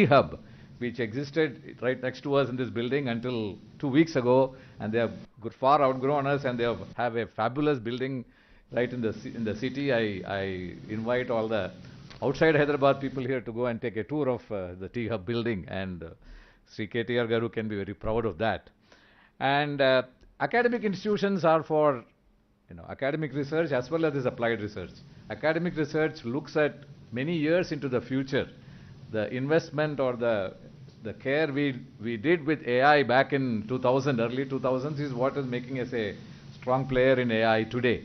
hub, which existed right next to us in this building until 2 weeks ago, and they have far outgrown us, and they have a fabulous building right in the city. I invite all the outside Hyderabad people here to go and take a tour of the T Hub building, and Sri KTR Garu can be very proud of that. And academic institutions are for academic research as well as this applied research. Academic research looks at many years into the future. The investment or the care we did with AI back in 2000, early 2000s, is what is making us a strong player in AI today.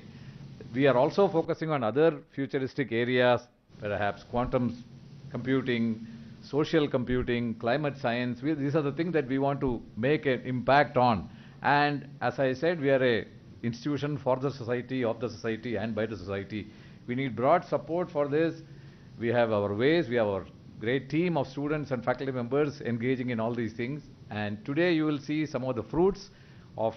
We are also focusing on other futuristic areas, perhaps quantum computing, social computing, climate science. These are the things that we want to make an impact on. And as I said, we are a institution for the society, of the society, and by the society. We need broad support for this. We have our ways, we have our great team of students and faculty members engaging in all these things. And today you will see some of the fruits of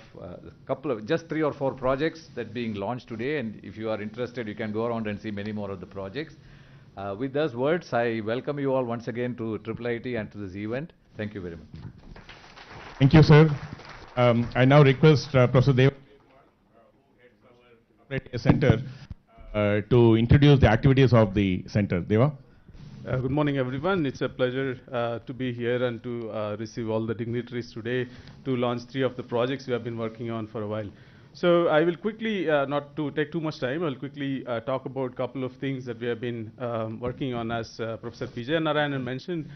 just 3 or 4 projects that being launched today. And if you are interested, you can go around and see many more of the projects. With those words, I welcome you all once again to IIIT and to this event. Thank you very much. Thank you, sir. I now request Professor Deva, who heads our center, to introduce the activities of the center. Deva? Good morning, everyone. It's a pleasure to be here and to receive all the dignitaries today to launch 3 of the projects we have been working on for a while. So I will quickly, not to take too much time, I'll quickly talk about a couple of things that we have been working on. As Professor Vijay Narayanan mentioned,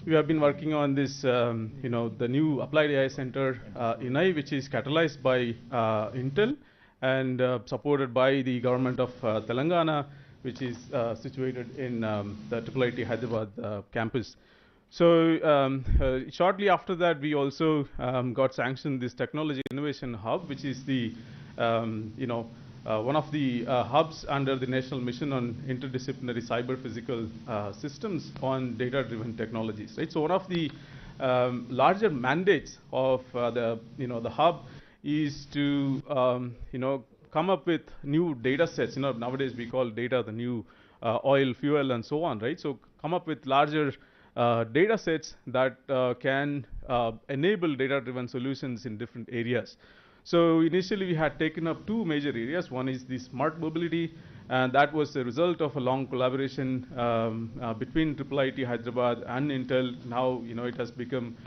we have been working on this, the new Applied AI Center, IIIT, which is catalyzed by Intel and supported by the government of Telangana, which is situated in the IIIT Hyderabad campus. So shortly after that, we also got sanctioned this Technology Innovation Hub, which is the one of the hubs under the National Mission on Interdisciplinary Cyber-Physical Systems on Data-Driven Technologies. Right? So one of the larger mandates of the hub is to come up with new data sets. Nowadays we call data the new oil, fuel, and so on, right? So come up with larger data sets that can enable data-driven solutions in different areas. So initially we had taken up 2 major areas. One is the smart mobility, and that was the result of a long collaboration between IIIT Hyderabad and Intel. Now it has become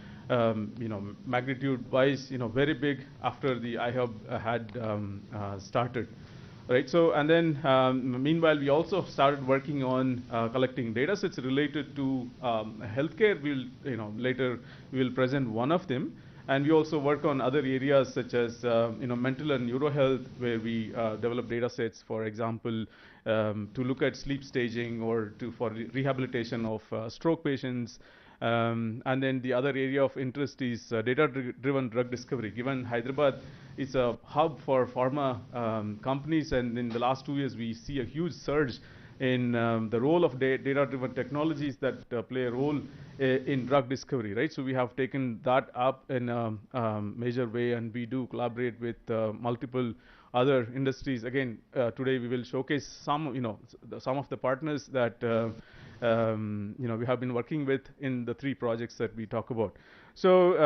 magnitude-wise very big after the iHub had started. Right. So and then meanwhile we also started working on collecting data sets related to healthcare. Later we will present one of them. And we also work on other areas such as mental and neuro health, where we develop data sets, for example, to look at sleep staging or for rehabilitation of stroke patients. And then the other area of interest is data-driven drug discovery. Given Hyderabad is a hub for pharma companies, and in the last 2 years we see a huge surge in the role of data-driven technologies that play a role in drug discovery, right? So we have taken that up in a major way, and we do collaborate with multiple other industries. Again, today we will showcase some of the partners that we have been working with in the 3 projects that we talk about. So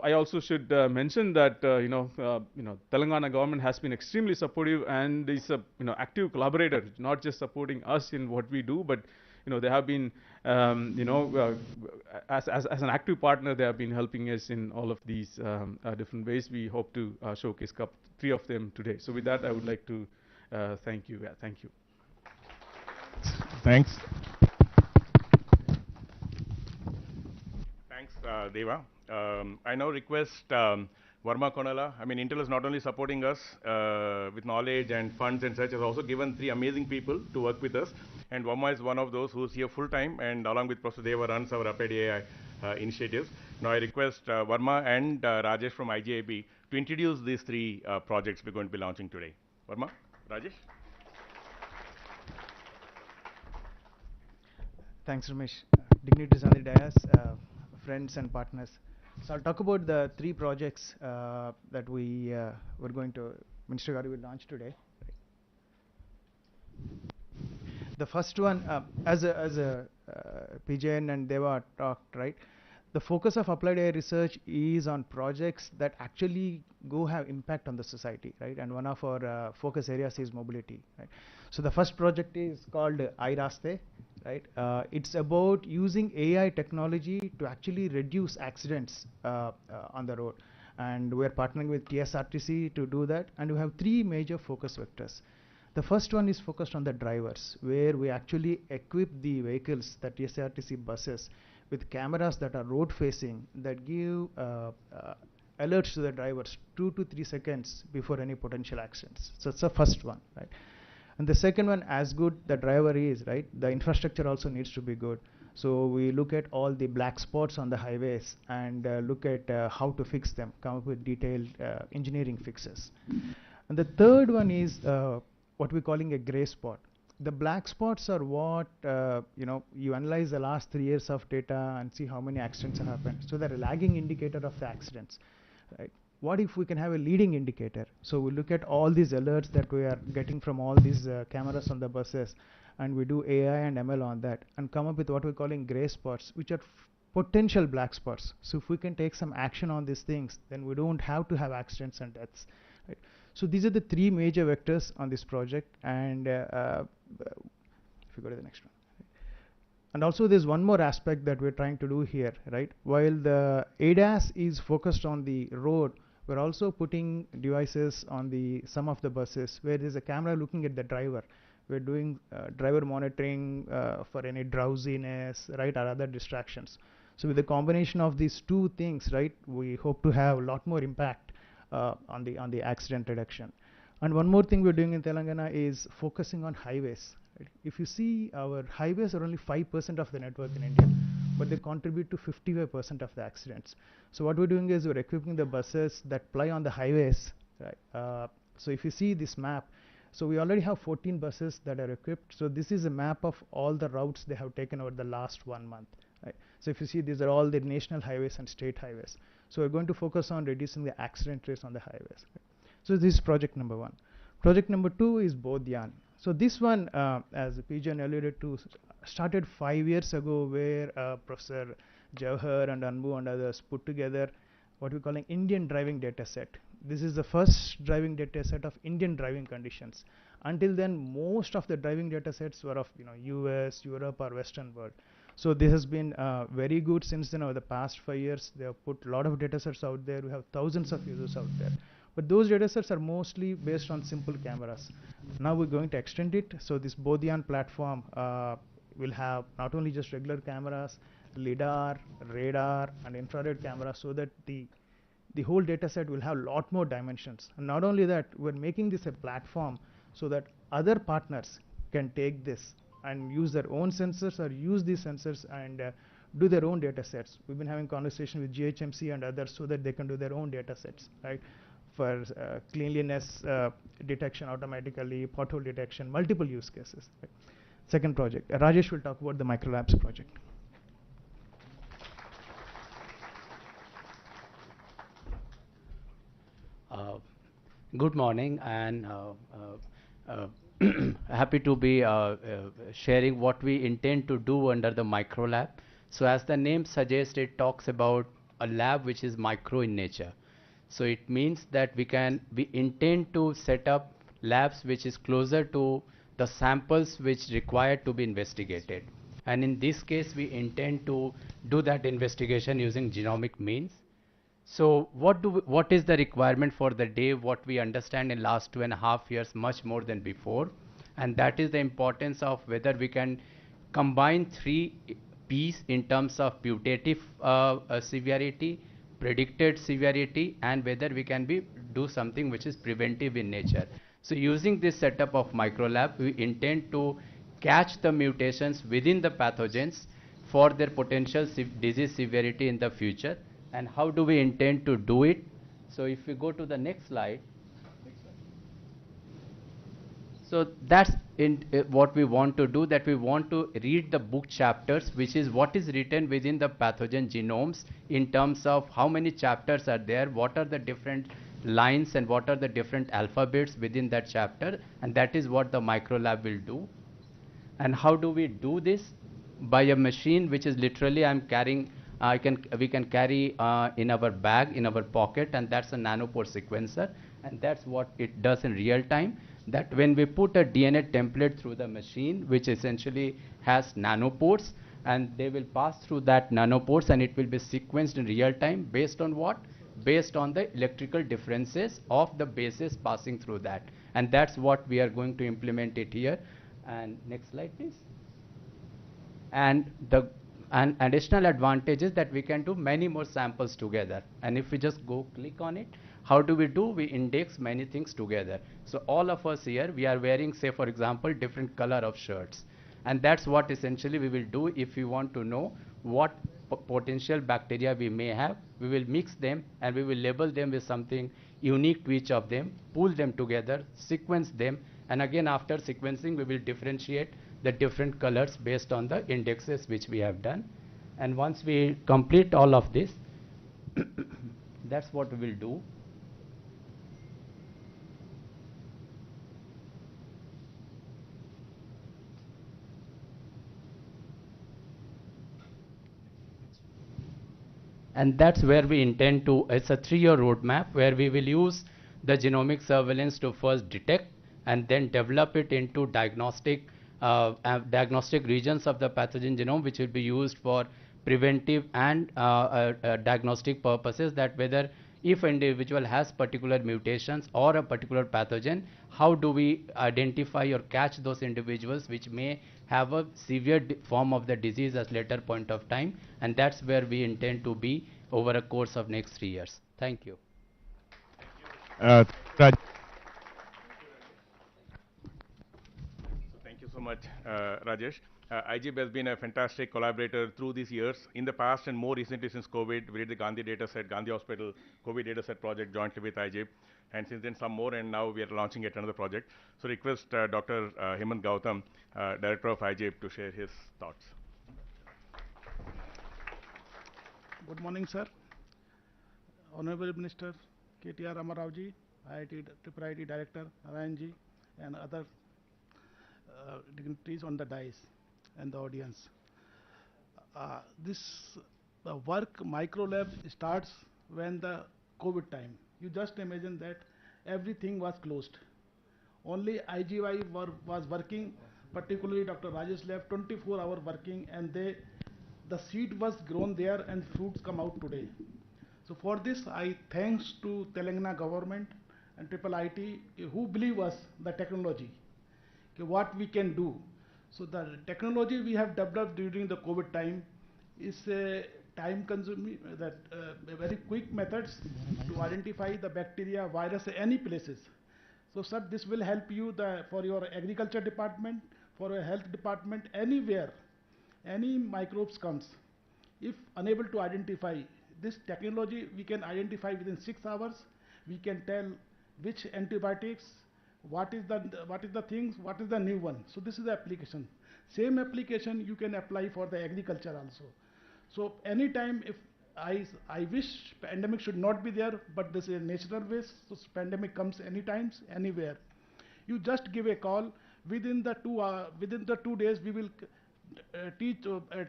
I also should mention that Telangana government has been extremely supportive and is a active collaborator, not just supporting us in what we do, but they have been as an active partner. They have been helping us in all of these different ways. We hope to showcase 3 of them today. So with that, I would like to thank you. Thank you. Thanks. Thanks, Deva. I now request Varma Konala. Intel is not only supporting us with knowledge and funds and such, has also given 3 amazing people to work with us. And Varma is one of those who's here full time, and along with Professor Deva runs our Applied AI initiatives. Now I request Varma and Rajesh from IGIB to introduce these 3 projects we're going to be launching today. Varma, Rajesh. Thanks, Ramesh. Dignitaries on the dais, friends and partners. So I'll talk about the 3 projects that we're going to, Minister Garu will launch today. The first one, as a PJN and Deva talked, right? The focus of applied AI research is on projects that actually go have impact on the society, right? And one of our focus areas is mobility, right? So the first project is called iRaste, right? It's about using AI technology to actually reduce accidents on the road. And we're partnering with TSRTC to do that. And we have three major focus vectors. The first one is focused on the drivers, where we actually equip the vehicles, the TSRTC buses, with cameras that are road facing that give alerts to the drivers 2 to 3 seconds before any potential accidents. So it's the first one, right? And the second one, as good the driver is, right, the infrastructure also needs to be good. So we look at all the black spots on the highways and look at how to fix them, come up with detailed engineering fixes. And the third one is what we're calling a gray spot. The black spots are what, you analyze the last 3 years of data and see how many accidents have happened. So they're a lagging indicator of the accidents, right? What if we can have a leading indicator? So we look at all these alerts that we are getting from all these cameras on the buses, and we do AI and ML on that and come up with what we're calling gray spots, which are potential black spots. So if we can take some action on these things, then we don't have to have accidents and deaths, right? So these are the three major vectors on this project. And if you go to the next one. And also there's one more aspect that we're trying to do here, right? While the ADAS is focused on the road, we're also putting devices on some of the buses where there's a camera looking at the driver. We're doing driver monitoring for any drowsiness, right, or other distractions. So with the combination of these two things, right, we hope to have a lot more impact on the accident reduction. And one more thing we're doing in Telangana is focusing on highways. Right? If you see, our highways are only 5% of the network in India, but they contribute to 55% of the accidents. So what we're doing is we're equipping the buses that ply on the highways, right? So if you see this map, so we already have 14 buses that are equipped. So this is a map of all the routes they have taken over the last 1 month, right? So if you see, these are all the national highways and state highways. So we're going to focus on reducing the accident rates on the highways. Right? So this is project number 1. Project number 2 is Bodhyan. So this one, as Pijan alluded to, started 5 years ago, where Professor Jawahar and Anbu and others put together what we call an Indian driving data set. This is the first driving data set of Indian driving conditions. Until then, most of the driving data sets were of US, Europe, or Western world. So this has been very good since then. Over the past 5 years, they have put a lot of data sets out there. We have thousands of users out there. But those data sets are mostly based on simple cameras. Now we're going to extend it. So this Bodhyan platform will have not only just regular cameras, LiDAR, radar, and infrared cameras, so that the whole data set will have a lot more dimensions. And not only that, we're making this a platform so that other partners can take this and use their own sensors or use these sensors and do their own data sets. We've been having conversation with GHMC and others so that they can do their own data sets, right? For cleanliness detection automatically, pothole detection, multiple use cases. Right? Second project. Rajesh will talk about the microlabs project. Good morning, and happy to be sharing what we intend to do under the microlab. So as the name suggests, it talks about a lab which is micro in nature. So it means that we intend to set up labs which is closer to the samples which require to be investigated. And in this case, we intend to do that investigation using genomic means. So what is the requirement for the day? What we understand in last 2.5 years, much more than before. And that is the importance of whether we can combine 3 P's in terms of putative severity, predicted severity, and whether we can do something which is preventive in nature. So using this setup of microlab, we intend to catch the mutations within the pathogens for their potential disease severity in the future. And how do we intend to do it? So if we go to the next slide. So that's what we want to do, that we want to read the book chapters, which is what is written within the pathogen genomes in terms of how many chapters are there, what are the different lines, and what are the different alphabets within that chapter. And that is what the microlab will do. And how do we do this? by a machine which is literally I'm carrying, we can carry in our bag, in our pocket, and that's a nanopore sequencer, and that's what it does in real time. That when we put a DNA template through the machine, which essentially has nanopores, and they will pass through that nanopores, and it will be sequenced in real time based on what? Based on the electrical differences of the bases passing through that. And that's what we are going to implement it here. And next slide, please. And the additional advantage is that we can do many more samples together. And if we just go click on it, how do? We index many things together. So all of us here, we are wearing, say for example, different color of shirts. And that's what essentially we will do if we want to know what potential bacteria we may have. We will mix them and we will label them with something unique to each of them, pull them together, sequence them, and again after sequencing we will differentiate the different colors based on the indexes which we have done. And once we complete all of this, that's what we will do. And that's where we intend to, it's a 3-year roadmap where we will use the genomic surveillance to first detect and then develop it into diagnostic regions of the pathogen genome, which will be used for preventive and diagnostic purposes, that whether if an individual has particular mutations or a particular pathogen, how do we identify or catch those individuals which may have a severe form of the disease at later point of time. And that's where we intend to be over a course of next 3 years. Thank you. Thank you so much, Rajesh. IGB has been a fantastic collaborator through these years. In the past and more recently since COVID, we did the Gandhi Dataset, Gandhi Hospital COVID Dataset project jointly with IGB. And since then some more, and now we are launching yet another project. So request Dr. Hemant Gautam, Director of IGB, to share his thoughts. Good morning, sir. Honorable Minister KTR Ramarao-ji, IIIT Director Narayan-ji, and other dignitaries on the dais and the audience. This work micro lab starts when the COVID time. You just imagine that everything was closed. Only IGY was working, particularly Dr. Rajesh lab, 24-hour working, and the seed was grown there and fruits come out today. So for this, I thanks to Telangana government and IIIT who believe us the technology, what we can do. So the technology we have developed during the COVID time is a time consuming, very quick methods to identify the bacteria, virus, any places. So sir, this will help you for your agriculture department, for your health department, anywhere, any microbes comes. If unable to identify, this technology we can identify within 6 hours. We can tell which antibiotics, what is the things, what is the new one. So this is the application. Same application you can apply for the agriculture also. So anytime, if I wish pandemic should not be there, but this is a natural waste, so pandemic comes anytime, anywhere. You just give a call. Within the 2 days, we will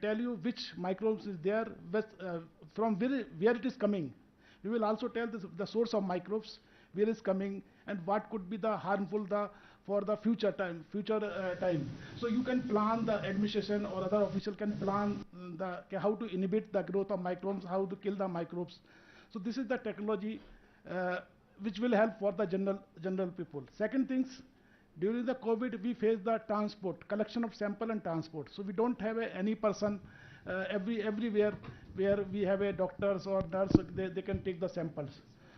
tell you which microbes is there, from where it is coming. We will also tell the source of microbes, where is coming, and what could be the harmful for the future time. So you can plan, the administration or other official can plan how to inhibit the growth of microbes, how to kill the microbes. So this is the technology which will help for the general people. Second things, during the COVID, we face the transport, collection of sample and transport. So we don't have any person everywhere where we have a doctors or nurse, they can take the samples.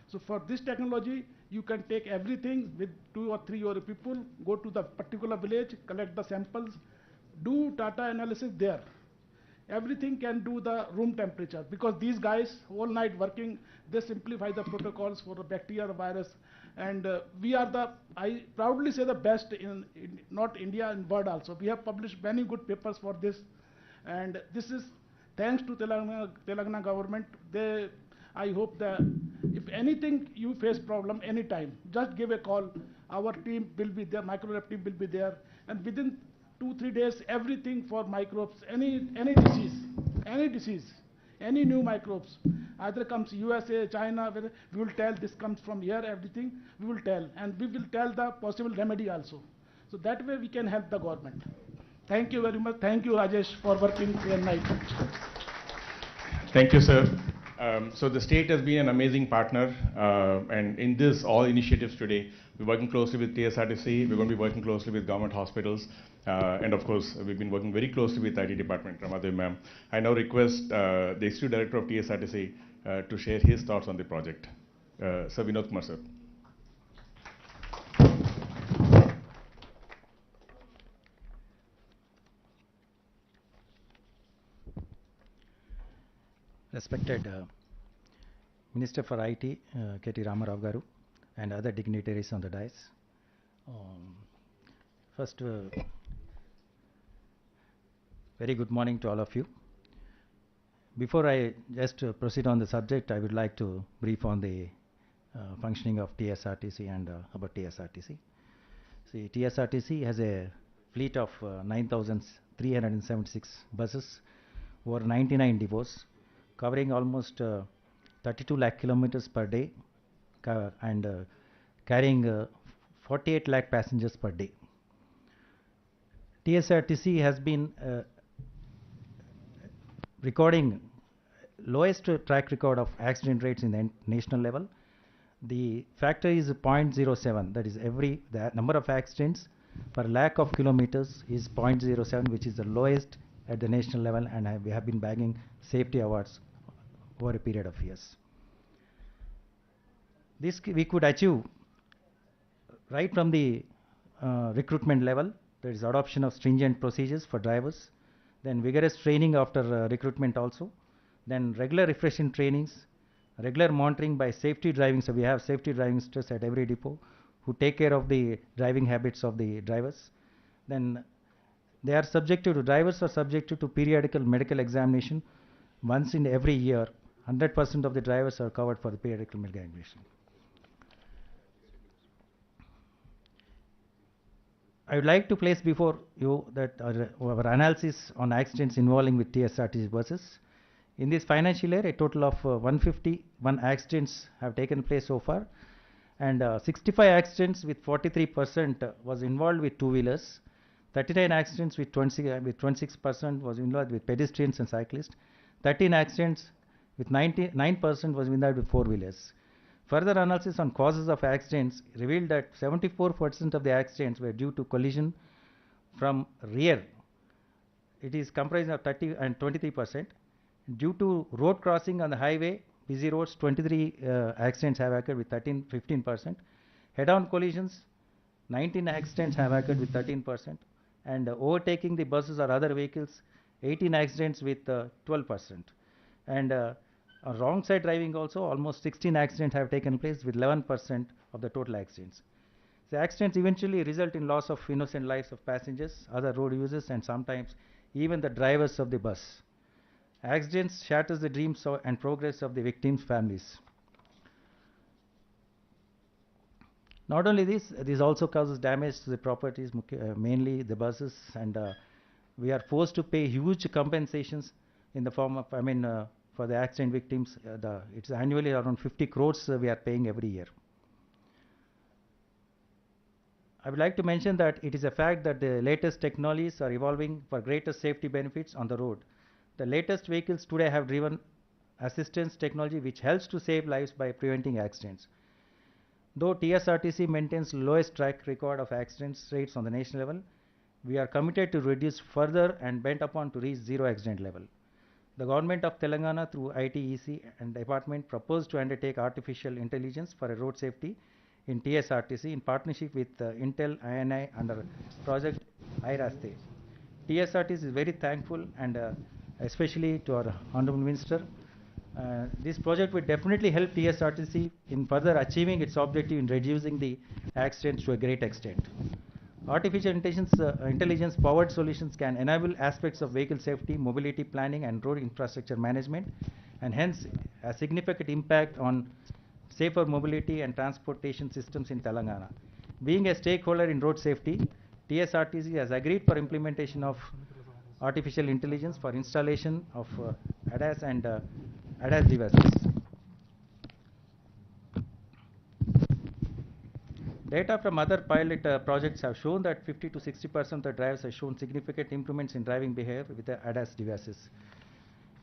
So for this technology, you can take everything with 2 or 3 other people, go to the particular village, collect the samples, do data analysis there. Everything can do the room temperature, because these guys all night working, they simplify the protocols for the bacteria, the virus, and we are I proudly say the best in not India, in world also. We have published many good papers for this, and this is thanks to Telangana government. I hope that if anything you face problem anytime, just give a call. Our team will be there, microlab team will be there, and within 2-3 days, everything for microbes, any disease, any new microbes, either comes USA, China, where we will tell this comes from here, everything we will tell, and we will tell the possible remedy also. So that way we can help the government. Thank you very much. Thank you, Rajesh, for working day and night. Thank you, sir. So the state has been an amazing partner, and in this all initiatives today, we're working closely with TSRTC, we're going to be working closely with government hospitals, and of course, we've been working very closely with IT department, Ramadev ma'am. I now request the Executive Director of TSRTC to share his thoughts on the project. Sir Vinod Kumar, sir. Respected Minister for IT, KTR Garu, and other dignitaries on the dais. First, very good morning to all of you. Before I just proceed on the subject, I would like to brief on the functioning of TSRTC and about TSRTC. See, TSRTC has a fleet of 9,376 buses, over 99 depots, covering almost 32 lakh kilometers per day and carrying 48 lakh passengers per day. TSRTC has been recording lowest track record of accident rates in the national level. The factor is 0.07, that is the number of accidents per lakh of kilometers is 0.07, which is the lowest at the national level, and we have been bagging safety awards over a period of years. This we could achieve right from the recruitment level. There is adoption of stringent procedures for drivers, then vigorous training after recruitment also, then regular refreshing trainings, regular monitoring by safety driving. So we have safety driving stress at every depot who take care of the driving habits of the drivers. Then drivers are subjected to periodical medical examination once in every year. 100% of the drivers are covered for the periodical medical examination. I would like to place before you that our analysis on accidents involving with TSRTC buses. In this financial year, a total of 151 accidents have taken place so far, and 65 accidents with 43% was involved with two-wheelers, 39 accidents with 26% was involved with pedestrians and cyclists, 13 accidents with 99% was involved with four-wheelers. Further analysis on causes of accidents revealed that 74% of the accidents were due to collision from rear. It is comprised of 30 and 23%. Due to road crossing on the highway, busy roads, 23 accidents have occurred with 15%. Head-on collisions, 19 accidents have occurred with 13%. And overtaking the buses or other vehicles, 18 accidents with 12%. And wrong side driving also, almost 16 accidents have taken place with 11% of the total accidents. The accidents eventually result in loss of innocent lives of passengers, other road users, and sometimes even the drivers of the bus. Accidents shatters the dreams and progress of the victims' families. Not only this also causes damage to the properties, mainly the buses, and we are forced to pay huge compensations in the form of, for the accident victims. It's annually around 50 crores we are paying every year. I would like to mention that it is a fact that the latest technologies are evolving for greater safety benefits on the road. The latest vehicles today have driven assistance technology which helps to save lives by preventing accidents. Though TSRTC maintains lowest track record of accidents rates on the national level, we are committed to reduce further and bent upon to reach zero accident level. The government of Telangana through IIIT and department proposed to undertake artificial intelligence for road safety in TSRTC in partnership with Intel, INI under project iRaste. TSRTC is very thankful and especially to our Honorable Minister. This project will definitely help TSRTC in further achieving its objective in reducing the accidents to a great extent. Artificial intelligence powered solutions can enable aspects of vehicle safety, mobility planning, and road infrastructure management, and hence a significant impact on safer mobility and transportation systems in Telangana. Being a stakeholder in road safety, TSRTC has agreed for implementation of artificial intelligence for installation of ADAS and ADAS devices. Data from other pilot projects have shown that 50 to 60% of the drivers have shown significant improvements in driving behavior with the ADAS devices.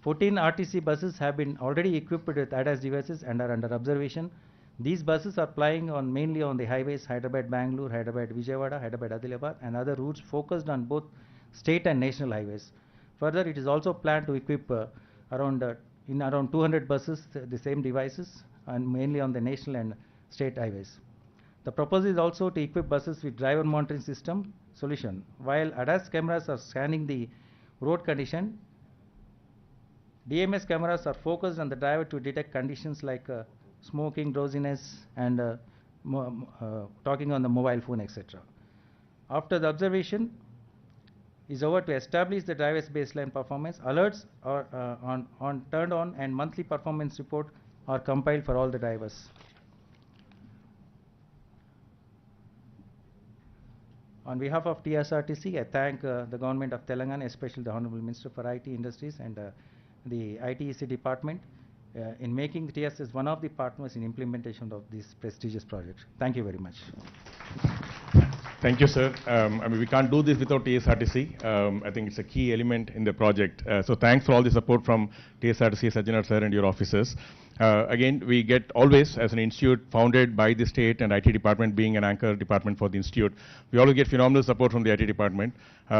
14 RTC buses have been already equipped with ADAS devices and are under observation. These buses are plying on mainly on the highways Hyderabad-Bangalore, Hyderabad-Vijayawada, Hyderabad-Adilabad and other routes focused on both state and national highways. Further, it is also planned to equip around 200 buses the same devices and mainly on the national and state highways. The proposal is also to equip buses with driver monitoring system solution. While ADAS cameras are scanning the road condition, DMS cameras are focused on the driver to detect conditions like smoking, drowsiness, and talking on the mobile phone, etc. After the observation is over, to establish the driver's baseline performance, alerts are turned on and monthly performance report are compiled for all the drivers. On behalf of TSRTC, I thank the government of Telangana, especially the Honorable Minister for IT Industries and the ITEC department in making TSS one of the partners in implementation of this prestigious project. Thank you very much. Thank you, sir. I mean, we can't do this without TSRTC. I think it's a key element in the project. So thanks for all the support from TSRTC, Sajjanar sir, and your officers. Again, we get always, as an institute founded by the state and IT department being an anchor department for the institute, we always get phenomenal support from the IT department,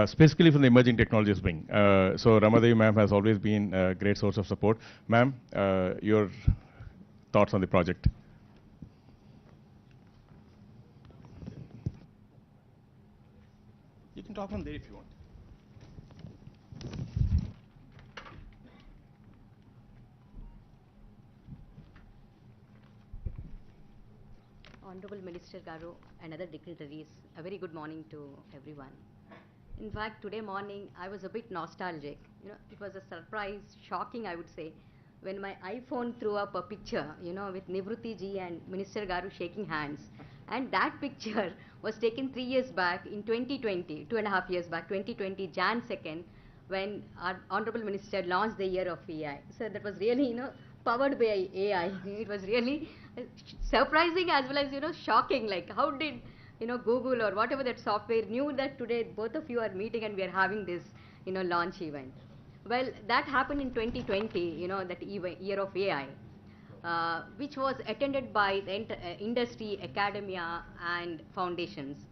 specifically from the emerging technologies wing. So Ramadevi ma'am has always been a great source of support. Ma'am, your thoughts on the project? You can talk from there if you want. Honorable Minister Garu and other dignitaries, a very good morning to everyone. In fact, today morning I was a bit nostalgic. You know, it was a surprise, shocking I would say, when my iPhone threw up a picture, you know, with Nivruti ji and Minister Garu shaking hands. And that picture was taken 3 years back in 2020, 2.5 years back, 2020, Jan 2nd, when our Honorable Minister launched the year of AI. So that was really, you know, powered by AI. It was really surprising as well as, you know, shocking. Like, how did, you know, Google or whatever that software knew that today both of you are meeting and we are having this, you know, launch event. Well, that happened in 2020, you know, that year of AI, which was attended by the industry, academia, and foundations.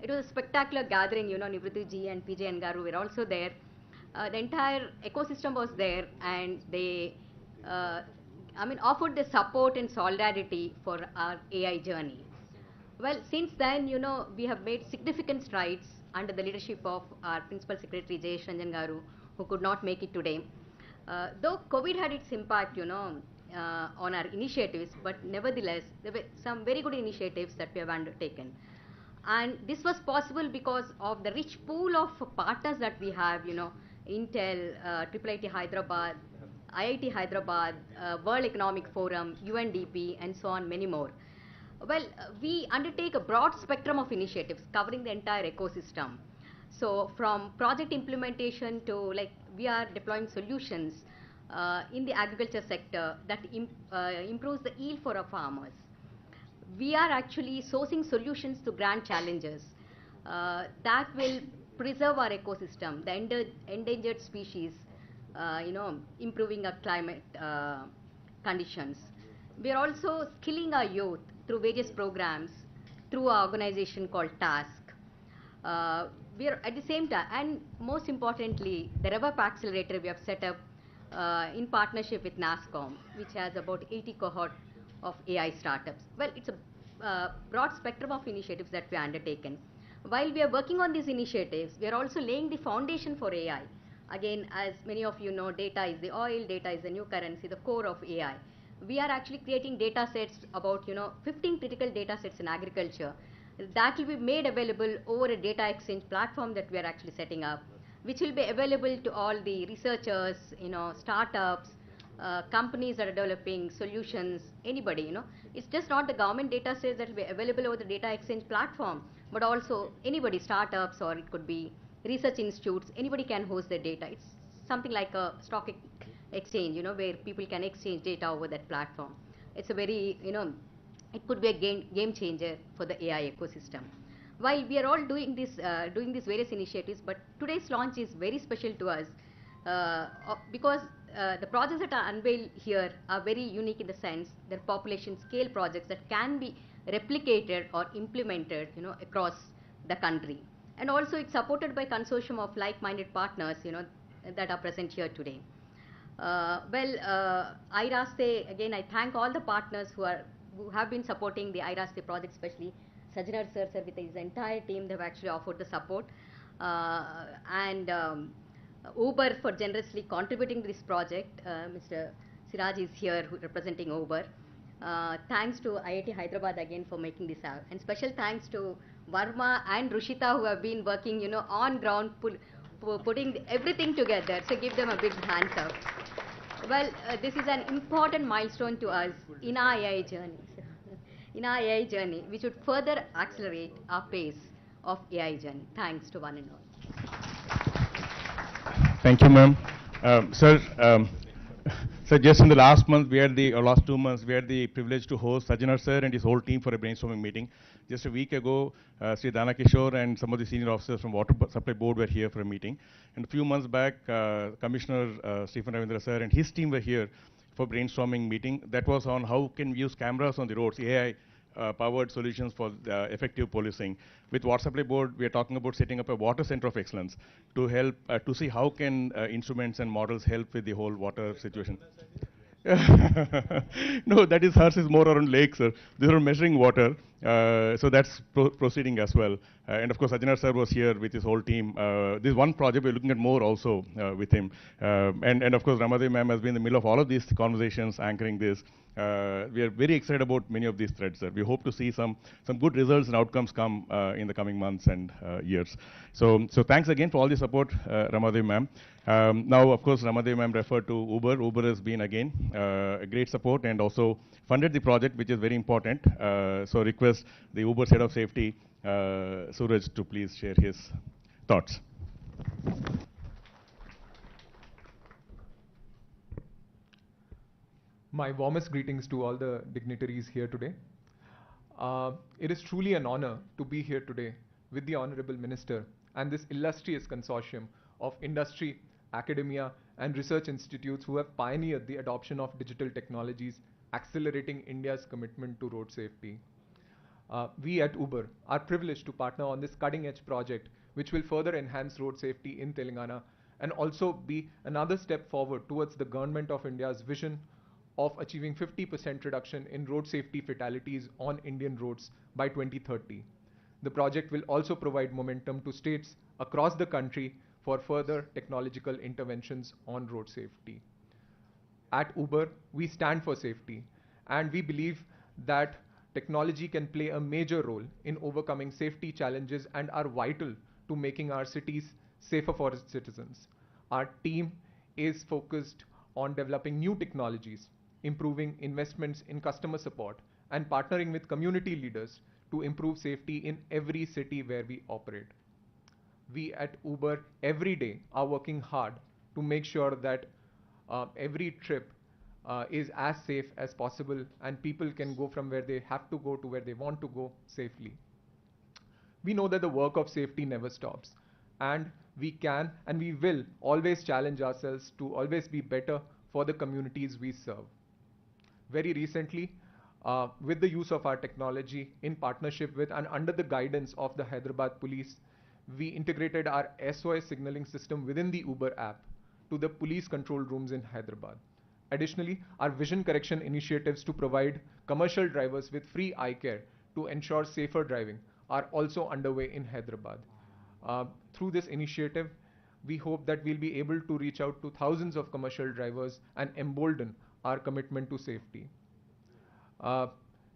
It was a spectacular gathering, you know, Nivruti ji and PJ and Garu were also there. The entire ecosystem was there, and they, offered the support and solidarity for our AI journey. Well, since then, you know, we have made significant strides under the leadership of our Principal Secretary Jayesh Ranjan Garu, who could not make it today. Though COVID had its impact, you know, on our initiatives, but nevertheless, there were some very good initiatives that we have undertaken. And this was possible because of the rich pool of partners that we have, you know, Intel, IIIT Hyderabad, IIT Hyderabad, World Economic Forum, UNDP, and so on, many more. Well, we undertake a broad spectrum of initiatives covering the entire ecosystem. So from project implementation to, like, we are deploying solutions in the agriculture sector that improves the yield for our farmers. We are actually sourcing solutions to grand challenges that will preserve our ecosystem, the endangered species, you know, improving our climate conditions. We are also skilling our youth through various programs, through our organization called TASK. We are at the same time, and most importantly, the RevUp Accelerator we have set up in partnership with NASSCOM, which has about 80 cohort of AI startups. Well, it's a broad spectrum of initiatives that we are undertaken. While we are working on these initiatives, we are also laying the foundation for AI. Again, as many of you know, data is the oil, data is the new currency, the core of AI. We are actually creating data sets, about, you know, 15 critical data sets in agriculture that will be made available over a data exchange platform that we are actually setting up, which will be available to all the researchers, you know, startups, companies that are developing solutions, anybody, It's just not the government data sets that will be available over the data exchange platform, but also anybody, startups, or it could be research institutes, anybody can host their data. It's something like a stock exchange, where people can exchange data over that platform. It's a very, it could be a game changer for the AI ecosystem. While we are all doing these various initiatives, but today's launch is very special to us because the projects that are unveiled here are very unique in the sense they're population scale projects that can be replicated or implemented, across the country. And also it's supported by consortium of like-minded partners, that are present here today. IRASTE, again, I thank all the partners who have been supporting the IRASTE project, especially Sajanar sir with his entire team. They've actually offered the support. Uber for generously contributing to this project. Mr. Siraj is here representing Uber. Thanks to IIT Hyderabad again for making this out. And special thanks to Varma and Rushita who have been working, on ground, putting everything together. So give them a big hands up. Well, this is an important milestone to us in our AI journey. We should further accelerate our pace of AI journey. Thanks to one and all. Thank you, ma'am. Sir, just in the last month, last 2 months, we had the privilege to host Sajanar sir and his whole team for a brainstorming meeting. Just a week ago, Sri Dhana and some of the senior officers from Water Supply Board were here for a meeting. And a few months back, Commissioner Stephen Ravindra sir and his team were here for brainstorming meeting. That was on how can we use cameras on the roads, AI powered solutions for effective policing. With Water Supply Board, we are talking about setting up a water center of excellence to help to see how can instruments and models help with the whole water situation. No, that is hers is more around lakes, sir. These are measuring water, so that's proceeding as well. And of course, Sajanar sir was here with his whole team. This one project we're looking at more also with him. And of course, Ramadevi ma'am has been in the middle of all of these conversations, anchoring this. We are very excited about many of these threads, sir. We hope to see some good results and outcomes come in the coming months and years. So thanks again for all the support, Ramadevi ma'am. Now, of course, Ramadevi ma'am referred to Uber. Uber has been again a great support and also funded the project, which is very important. So request the Uber head of safety, Suraj, to please share his thoughts. My warmest greetings to all the dignitaries here today. It is truly an honor to be here today with the Honorable Minister and this illustrious consortium of industry, academia, and research institutes who have pioneered the adoption of digital technologies, accelerating India's commitment to road safety. We at Uber are privileged to partner on this cutting-edge project, which will further enhance road safety in Telangana and also be another step forward towards the Government of India's vision of achieving 50% reduction in road safety fatalities on Indian roads by 2030. The project will also provide momentum to states across the country for further technological interventions on road safety. At Uber, we stand for safety, and we believe that technology can play a major role in overcoming safety challenges and are vital to making our cities safer for its citizens. Our team is focused on developing new technologies, improving investments in customer support, and partnering with community leaders to improve safety in every city where we operate. We at Uber every day are working hard to make sure that every trip is as safe as possible and people can go from where they have to go to where they want to go safely. We know that the work of safety never stops, and we can and we will always challenge ourselves to always be better for the communities we serve. Very recently, with the use of our technology in partnership with and under the guidance of the Hyderabad Police, we integrated our SOS signaling system within the Uber app to the police control rooms in Hyderabad. Additionally, our vision correction initiatives to provide commercial drivers with free eye care to ensure safer driving are also underway in Hyderabad. Through this initiative, we hope that we'll be able to reach out to thousands of commercial drivers and embolden our commitment to safety.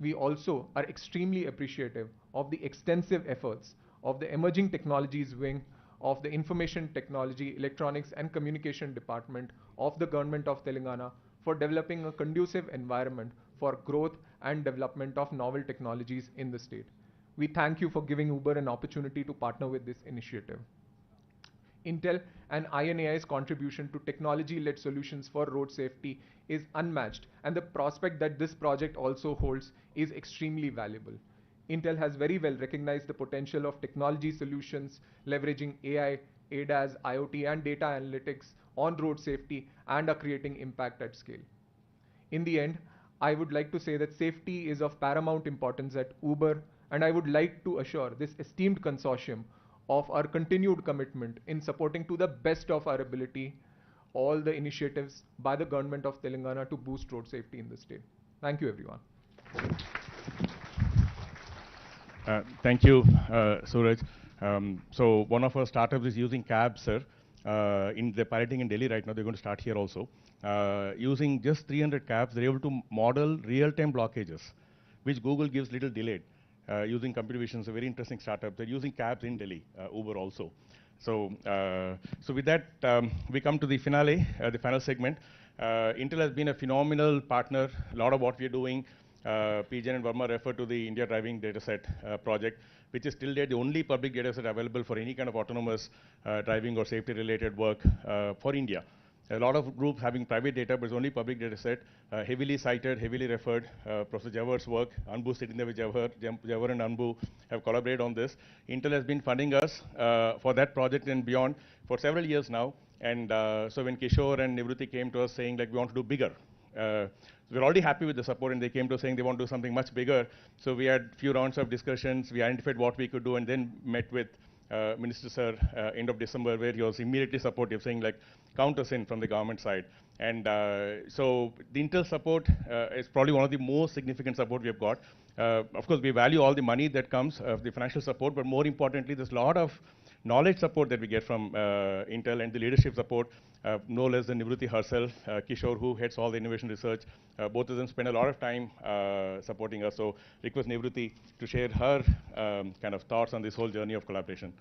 We also are extremely appreciative of the extensive efforts of the Emerging Technologies Wing of the Information Technology, Electronics and Communication Department of the Government of Telangana for developing a conducive environment for growth and development of novel technologies in the state. We thank you for giving Uber an opportunity to partner with this initiative. Intel and INAI's contribution to technology-led solutions for road safety is unmatched, and the prospect that this project also holds is extremely valuable. Intel has very well recognized the potential of technology solutions leveraging AI, ADAS, IoT, and data analytics on road safety and are creating impact at scale. In the end, I would like to say that safety is of paramount importance at Uber, and I would like to assure this esteemed consortium of our continued commitment in supporting to the best of our ability all the initiatives by the government of Telangana to boost road safety in the state. Thank you, everyone. Thank you, Suraj. So one of our startups is using cabs, sir. They're piloting in Delhi right now. They're going to start here also. Using just 300 cabs, they're able to model real-time blockages, which Google gives little delayed. Using computer vision. It's a very interesting startup. They're using cabs in Delhi, Uber also. So with that, we come to the finale, the final segment. Intel has been a phenomenal partner. A lot of what we're doing, PJ and Verma refer to the India Driving Dataset project, which is till date the only public dataset available for any kind of autonomous driving or safety-related work for India. A lot of groups having private data, but it's only public data set, heavily cited, heavily referred. Professor Jawahar's work, Anbu sitting there with Jawahar and Anbu have collaborated on this. Intel has been funding us for that project and beyond for several years now. And so when Kishore and Nivruti came to us saying like we want to do bigger, we're already happy with the support, and they came to us saying they want to do something much bigger. So we had a few rounds of discussions, we identified what we could do, and then met with Minister Sir end of December, where he was immediately supportive, saying like, count us in from the government side. And so the Intel support is probably one of the most significant support we have got. Of course, we value all the money that comes, the financial support, but more importantly, there's a lot of knowledge support that we get from Intel, and the leadership support, no less than Nivruti herself, Kishore, who heads all the innovation research. Both of them spend a lot of time supporting us. So request Nivruti to share her kind of thoughts on this whole journey of collaboration.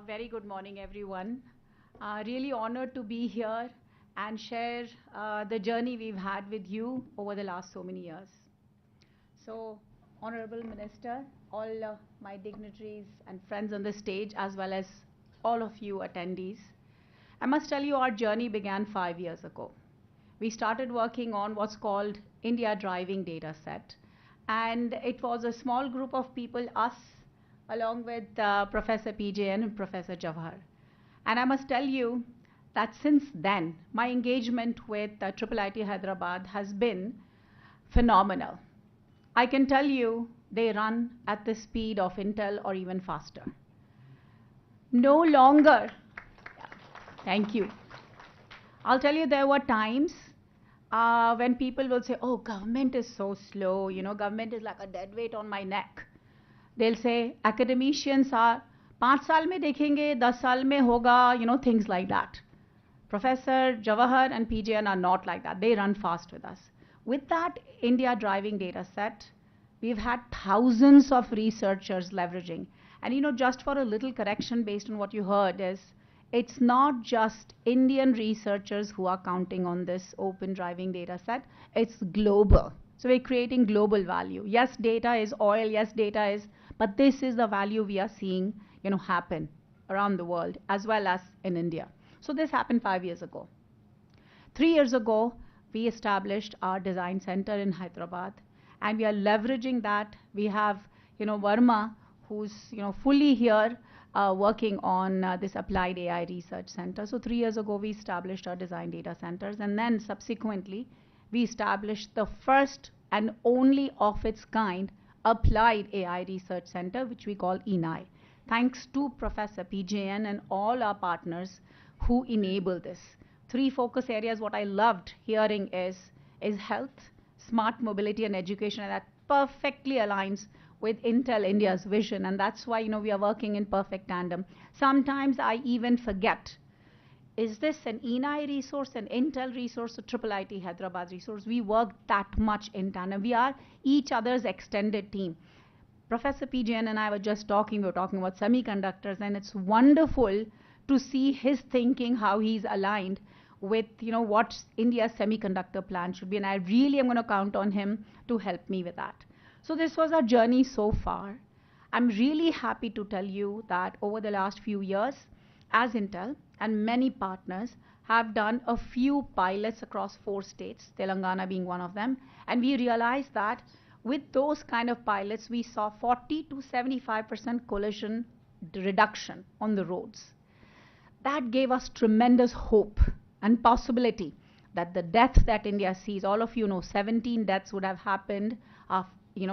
Very good morning, everyone. Really honored to be here and share the journey we've had with you over the last so many years. So, Honorable Minister, all my dignitaries and friends on the stage, as well as all of you attendees, I must tell you our journey began 5 years ago. We started working on what's called India Driving Dataset, and it was a small group of people, us, along with Professor PJN and Professor Jawahar. And I must tell you that since then, my engagement with IIIT Hyderabad has been phenomenal. I can tell you they run at the speed of Intel or even faster. No longer, thank you. I'll tell you there were times when people will say, oh, government is so slow, you know, government is like a dead weight on my neck. They'll say academicians are 5 saal mein dekhenge, 10 saal mein hoga, you know, things like that. Professor Jawahar and PJN are not like that. They run fast with us. With that India Driving Dataset, we've had thousands of researchers leveraging. And you know, just for a little correction based on what you heard is, it's not just Indian researchers who are counting on this open driving dataset, it's global. So we're creating global value. Yes, data is oil, yes, data is, but this is the value we are seeing, you know, happen around the world as well as in India. So this happened 5 years ago. 3 years ago, we established our design center in Hyderabad, and we are leveraging that. We have, you know, Verma, who's, you know, fully here working on this applied AI research center. So 3 years ago, we established our design data centers, and then subsequently, we established the first and only of its kind applied AI research center, which we call INAI. Thanks to Professor PJN and all our partners who enable this. 3 focus areas, what I loved hearing is health, smart mobility and education, and that perfectly aligns with Intel India's vision, and that's why, you know, we are working in perfect tandem. Sometimes I even forget, is this an INAI resource, an Intel resource, a IIIT Hyderabad resource? We work that much in tandem. We are each other's extended team. Professor PJN and I were just talking, we were talking about semiconductors, and it's wonderful to see his thinking, how he's aligned with, what India's semiconductor plan should be, and I really am going to count on him to help me with that. So this was our journey so far. I'm really happy to tell you that over the last few years, as Intel and many partners have done a few pilots across 4 states, Telangana being one of them, and we realized that with those kind of pilots, we saw 40 to 75% collision reduction on the roads. That gave us tremendous hope and possibility that the death that India sees, all of you know, 17 deaths would have happened in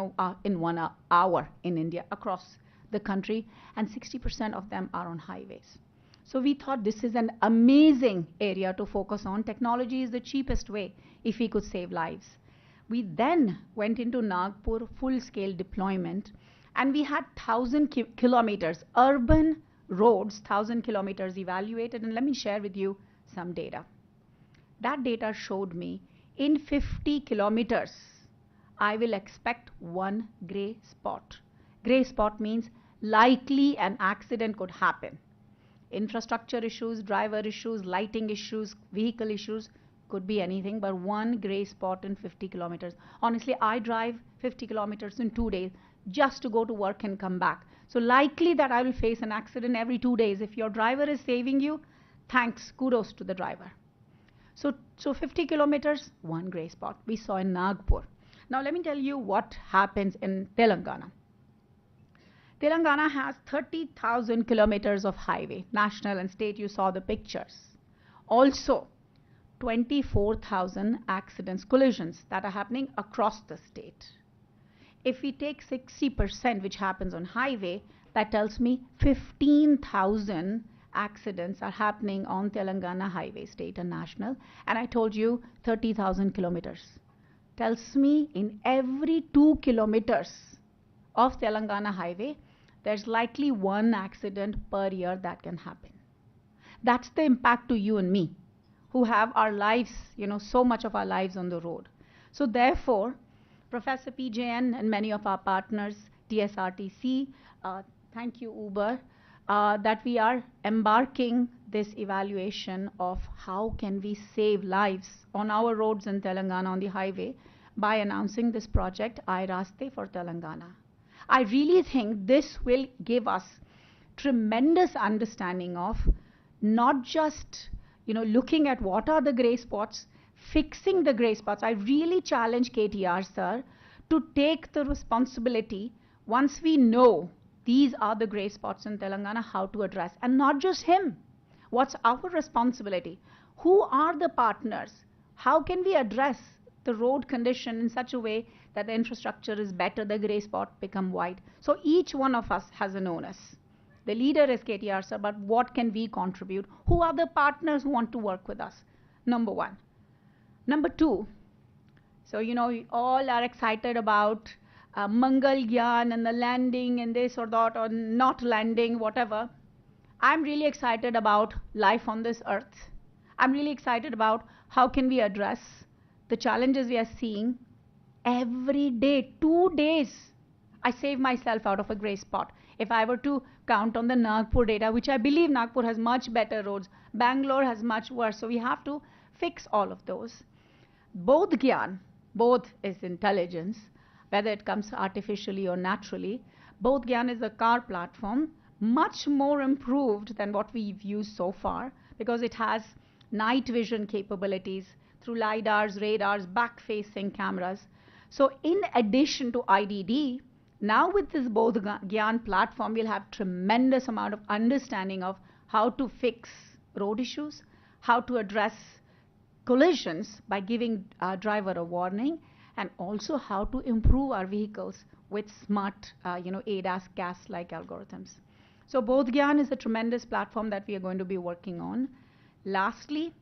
1 hour in India across the country, and 60% of them are on highways. So we thought this is an amazing area to focus on. Technology is the cheapest way if we could save lives. We then went into Nagpur full-scale deployment, and we had 1,000 kilometers, urban roads, 1,000 kilometers evaluated, and let me share with you some data. That data showed me in 50 kilometers, I will expect 1 gray spot. Gray spot means likely an accident could happen. Infrastructure issues, driver issues, lighting issues, vehicle issues, could be anything, but 1 gray spot in 50 kilometers. Honestly, I drive 50 kilometers in 2 days just to go to work and come back. So likely that I will face an accident every 2 days. If your driver is saving you, thanks, kudos to the driver. So 50 kilometers, 1 gray spot we saw in Nagpur. Now let me tell you what happens in Telangana. Telangana has 30,000 kilometers of highway, national and state, you saw the pictures. Also, 24,000 accidents, collisions that are happening across the state. If we take 60%, which happens on highway, that tells me 15,000 accidents are happening on Telangana highway, state and national. And I told you 30,000 kilometers. Tells me in every 2 kilometers of Telangana highway, there's likely 1 accident per year that can happen. That's the impact to you and me, who have our lives, so much of our lives on the road. So therefore, Professor PJN and many of our partners, TSRTC, thank you Uber, that we are embarking this evaluation of how can we save lives on our roads in Telangana on the highway by announcing this project, I Raste for Telangana. I really think this will give us tremendous understanding of not just looking at what are the gray spots, fixing the gray spots. I really challenge KTR, sir, to take the responsibility once we know these are the gray spots in Telangana, how to address. And not just him. What's our responsibility? Who are the partners? How can we address the road condition in such a way that the infrastructure is better, the gray spot become white? So each one of us has an onus. The leader is KTR, sir, but what can we contribute? Who are the partners who want to work with us? Number 1. Number 2, so all are excited about Mangal Gyan and the landing and this or that, or not landing, whatever. I'm really excited about life on this earth. I'm really excited about how can we address the challenges we are seeing every day. 2 days, I save myself out of a gray spot. If I were to count on the Nagpur data, which I believe Nagpur has much better roads, Bangalore has much worse, so we have to fix all of those. Both Gyan, both is intelligence, whether it comes artificially or naturally. Both Gyan is a car platform, much more improved than what we've used so far, because it has night vision capabilities through LiDARs, radars, back-facing cameras. So in addition to IDD, now with this both Gyan platform, we'll have tremendous amount of understanding of how to fix road issues, how to address collisions by giving our driver a warning, and also how to improve our vehicles with smart, ADAS, gas-like algorithms. So both Gyan is a tremendous platform that we are going to be working on. Lastly,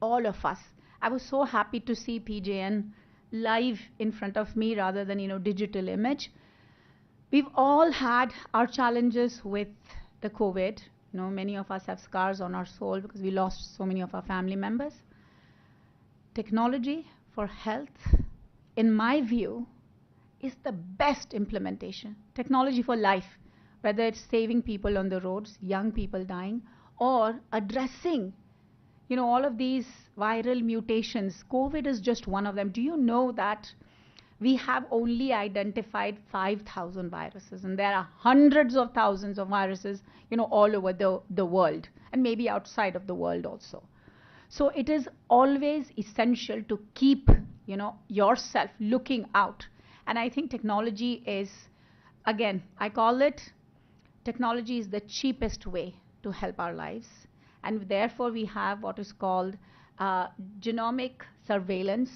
all of us, I was so happy to see PJN live in front of me rather than, digital image. We've all had our challenges with the COVID. Many of us have scars on our soul because we lost so many of our family members. Technology for health, in my view, is the best implementation. Technology for life, whether it's saving people on the roads, young people dying, or addressing, all of these viral mutations. COVID is just one of them. Do you know that we have only identified 5,000 viruses, and there are hundreds of thousands of viruses, all over the world, and maybe outside of the world also. So it is always essential to keep, yourself looking out. And I think technology is, again, I call it, technology is the cheapest way to help our lives. And therefore, we have what is called genomic surveillance,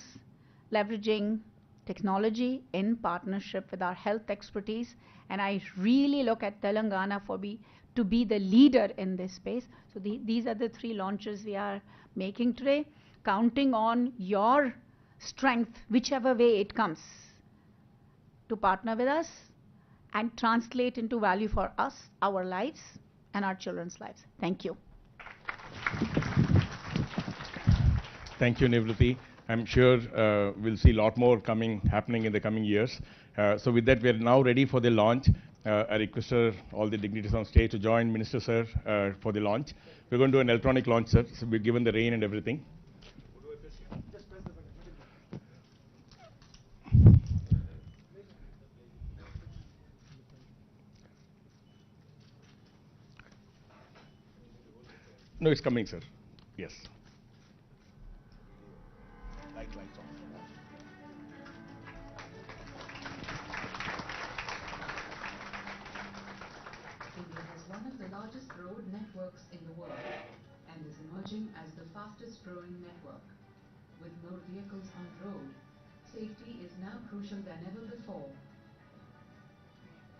leveraging technology in partnership with our health expertise. And I really look at Telangana to be the leader in this space. So these are the 3 launches we are making today, counting on your strength, whichever way it comes, to partner with us and translate into value for us, our lives, and our children's lives. Thank you. Thank you, Nivruti. I'm sure we'll see a lot more happening in the coming years. So with that, we are now ready for the launch. I request all the dignitaries on stage to join Minister Sir for the launch. We're going to do an electronic launch, sir. So we're given the rain and everything. No, it's coming, sir. Yes. Lights on. India has one of the largest road networks in the world and is emerging as the fastest growing network. With more vehicles on road, safety is now crucial than ever before,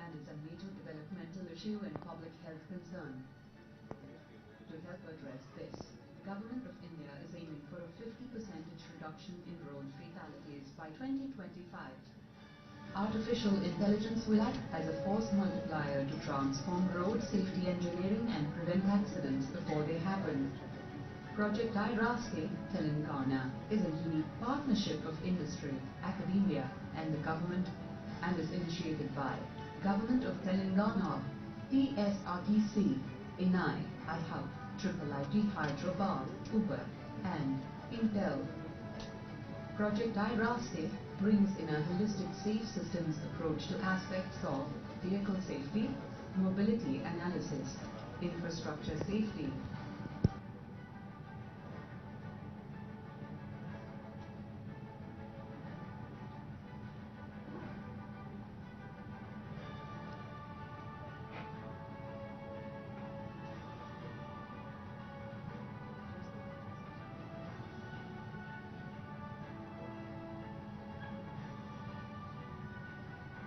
and is a major developmental issue and public health concern. To help address this, the Government of India is aiming for a 50% reduction in road fatalities by 2025. Artificial intelligence will act as a force multiplier to transform road safety engineering and prevent accidents before they happen. Project IIIT Telangana is a unique partnership of industry, academia, and the government, and is initiated by Government of Telangana, TSRTC, INAI, IHUB, IIIT Hyderabad, Uber, and Intel. Project IIIT brings in a holistic safe systems approach to aspects of vehicle safety, mobility analysis, infrastructure safety,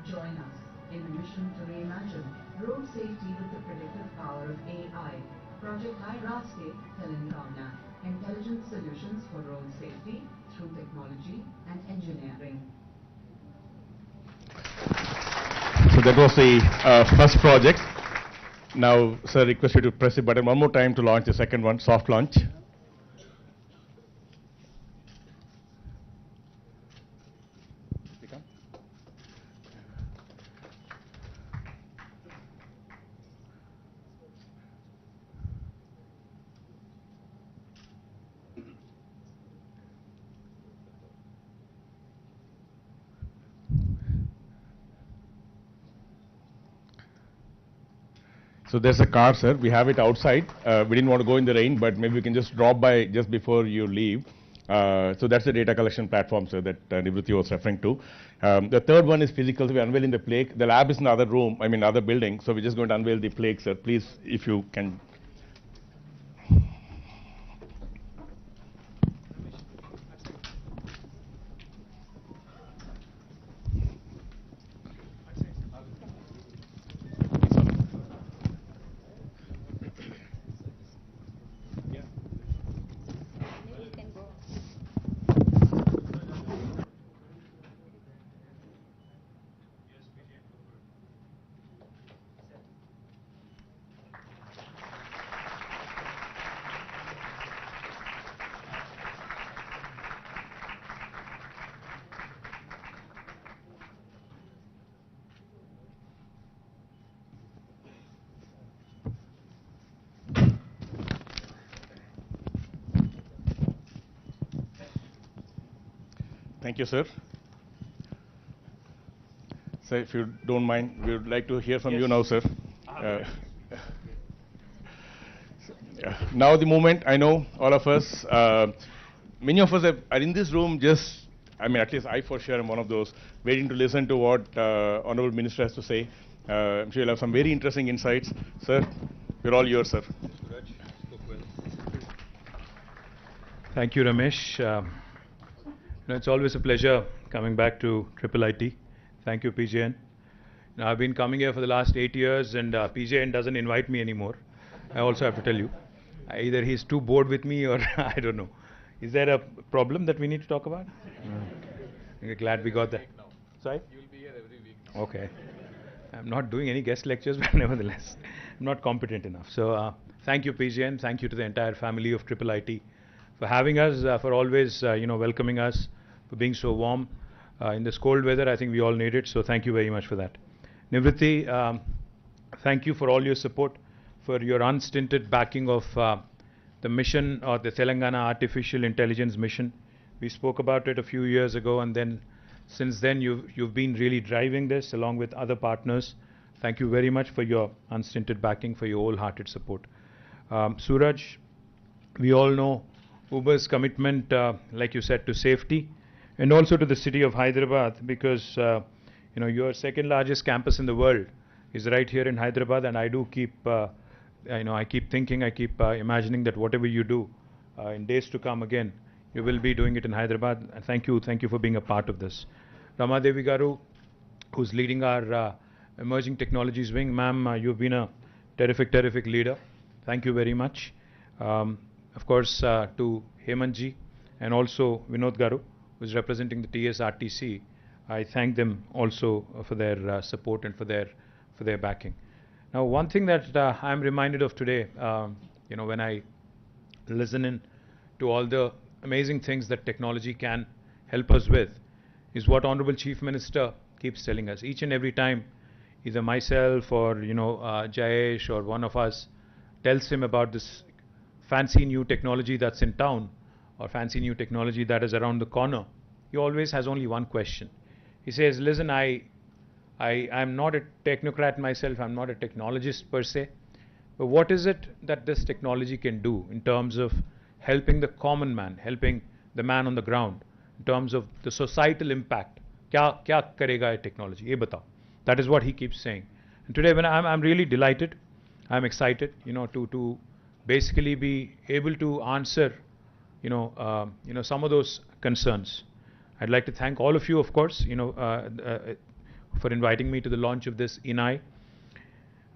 Join us in a mission to reimagine road safety with the predictive power of AI. Project IIIT Telangana, intelligent solutions for road safety through technology and engineering. So that was the first project. Now, sir, request you to press the button one more time to launch the second one, soft launch. So there's a car, sir. We have it outside. We didn't want to go in the rain, but maybe we can just drop by just before you leave. So that's the data collection platform, sir, that Nivruti was referring to. The third one is physical. So we're unveiling the plaque. The lab is in another room, other building. So we're just going to unveil the plaque, sir. Please, if you can. Thank you, sir. Sir, if you don't mind, we would like to hear from you now, sir. Now the moment, I know all of us, many of us are in this room just, I mean, at least I for sure am one of those, waiting to listen to what Honorable Minister has to say. I'm sure you'll have some very interesting insights. Sir, we're all yours, sir. Thank you, Ramesh. It's always a pleasure coming back to IIIT. Thank you, PJN. Now, I've been coming here for the last 8 years, and PJN doesn't invite me anymore. I also have to tell you. Either he's too bored with me or I don't know. Is there a problem that we need to talk about? We're glad we got that. Sorry? You'll be here every week now. Okay. I'm not doing any guest lectures, but nevertheless, I'm not competent enough. So thank you, PJN. Thank you to the entire family of IIIT for having us, for always welcoming us, for being so warm. In this cold weather, I think we all need it. So thank you very much for that. Nivriti, thank you for all your support, for your unstinted backing of the mission, or the Telangana Artificial Intelligence Mission. We spoke about it a few years ago, and then since then you've been really driving this along with other partners. Thank you very much for your unstinted backing, for your wholehearted support. Suraj, we all know Uber's commitment, like you said, to safety, and also to the city of Hyderabad, because your second largest campus in the world is right here in Hyderabad, and I do keep I keep thinking, I keep imagining that whatever you do in days to come again, you will be doing it in Hyderabad. And thank you for being a part of this. Rama Devi Garu, who's leading our emerging technologies wing, ma'am, you've been a terrific leader. Thank you very much. Of course, to Hemantji and also Vinod Garu, who's representing the TSRTC, I thank them also for their support and for their backing. Now, one thing that I'm reminded of today, when I listen in to all the amazing things that technology can help us with, is what Honorable Chief Minister keeps telling us. Each and every time, either myself or Jayesh or one of us tells him about this fancy new technology that's in town, or fancy new technology that is around the corner, he always has only one question. He says, listen, I'm not a technocrat myself, I'm not a technologist per se, but what is it that this technology can do in terms of helping the common man, helping the man on the ground, in terms of the societal impact? Kya karega ye technology? Ye batao. That is what he keeps saying. And today, when I'm really delighted, I'm excited, to basically be able to answer, some of those concerns. I'd like to thank all of you, of course, for inviting me to the launch of this IIIT.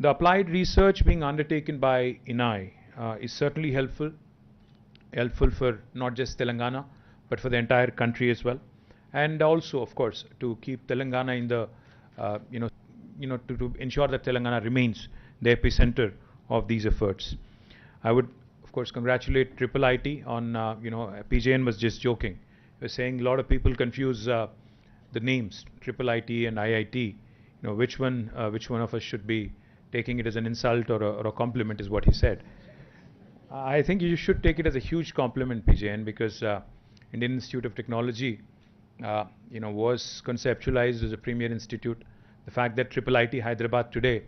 The applied research being undertaken by IIIT is certainly helpful for not just Telangana, but for the entire country as well. And also, of course, to keep Telangana in the, to ensure that Telangana remains the epicenter of these efforts. I would, of course, congratulate IIIT on, PJN was just joking. He was saying a lot of people confuse the names, IIIT and IIT. Which one of us should be taking it as an insult or a compliment is what he said. I think you should take it as a huge compliment, PJN, because Indian Institute of Technology, was conceptualized as a premier institute. The fact that IIIT Hyderabad today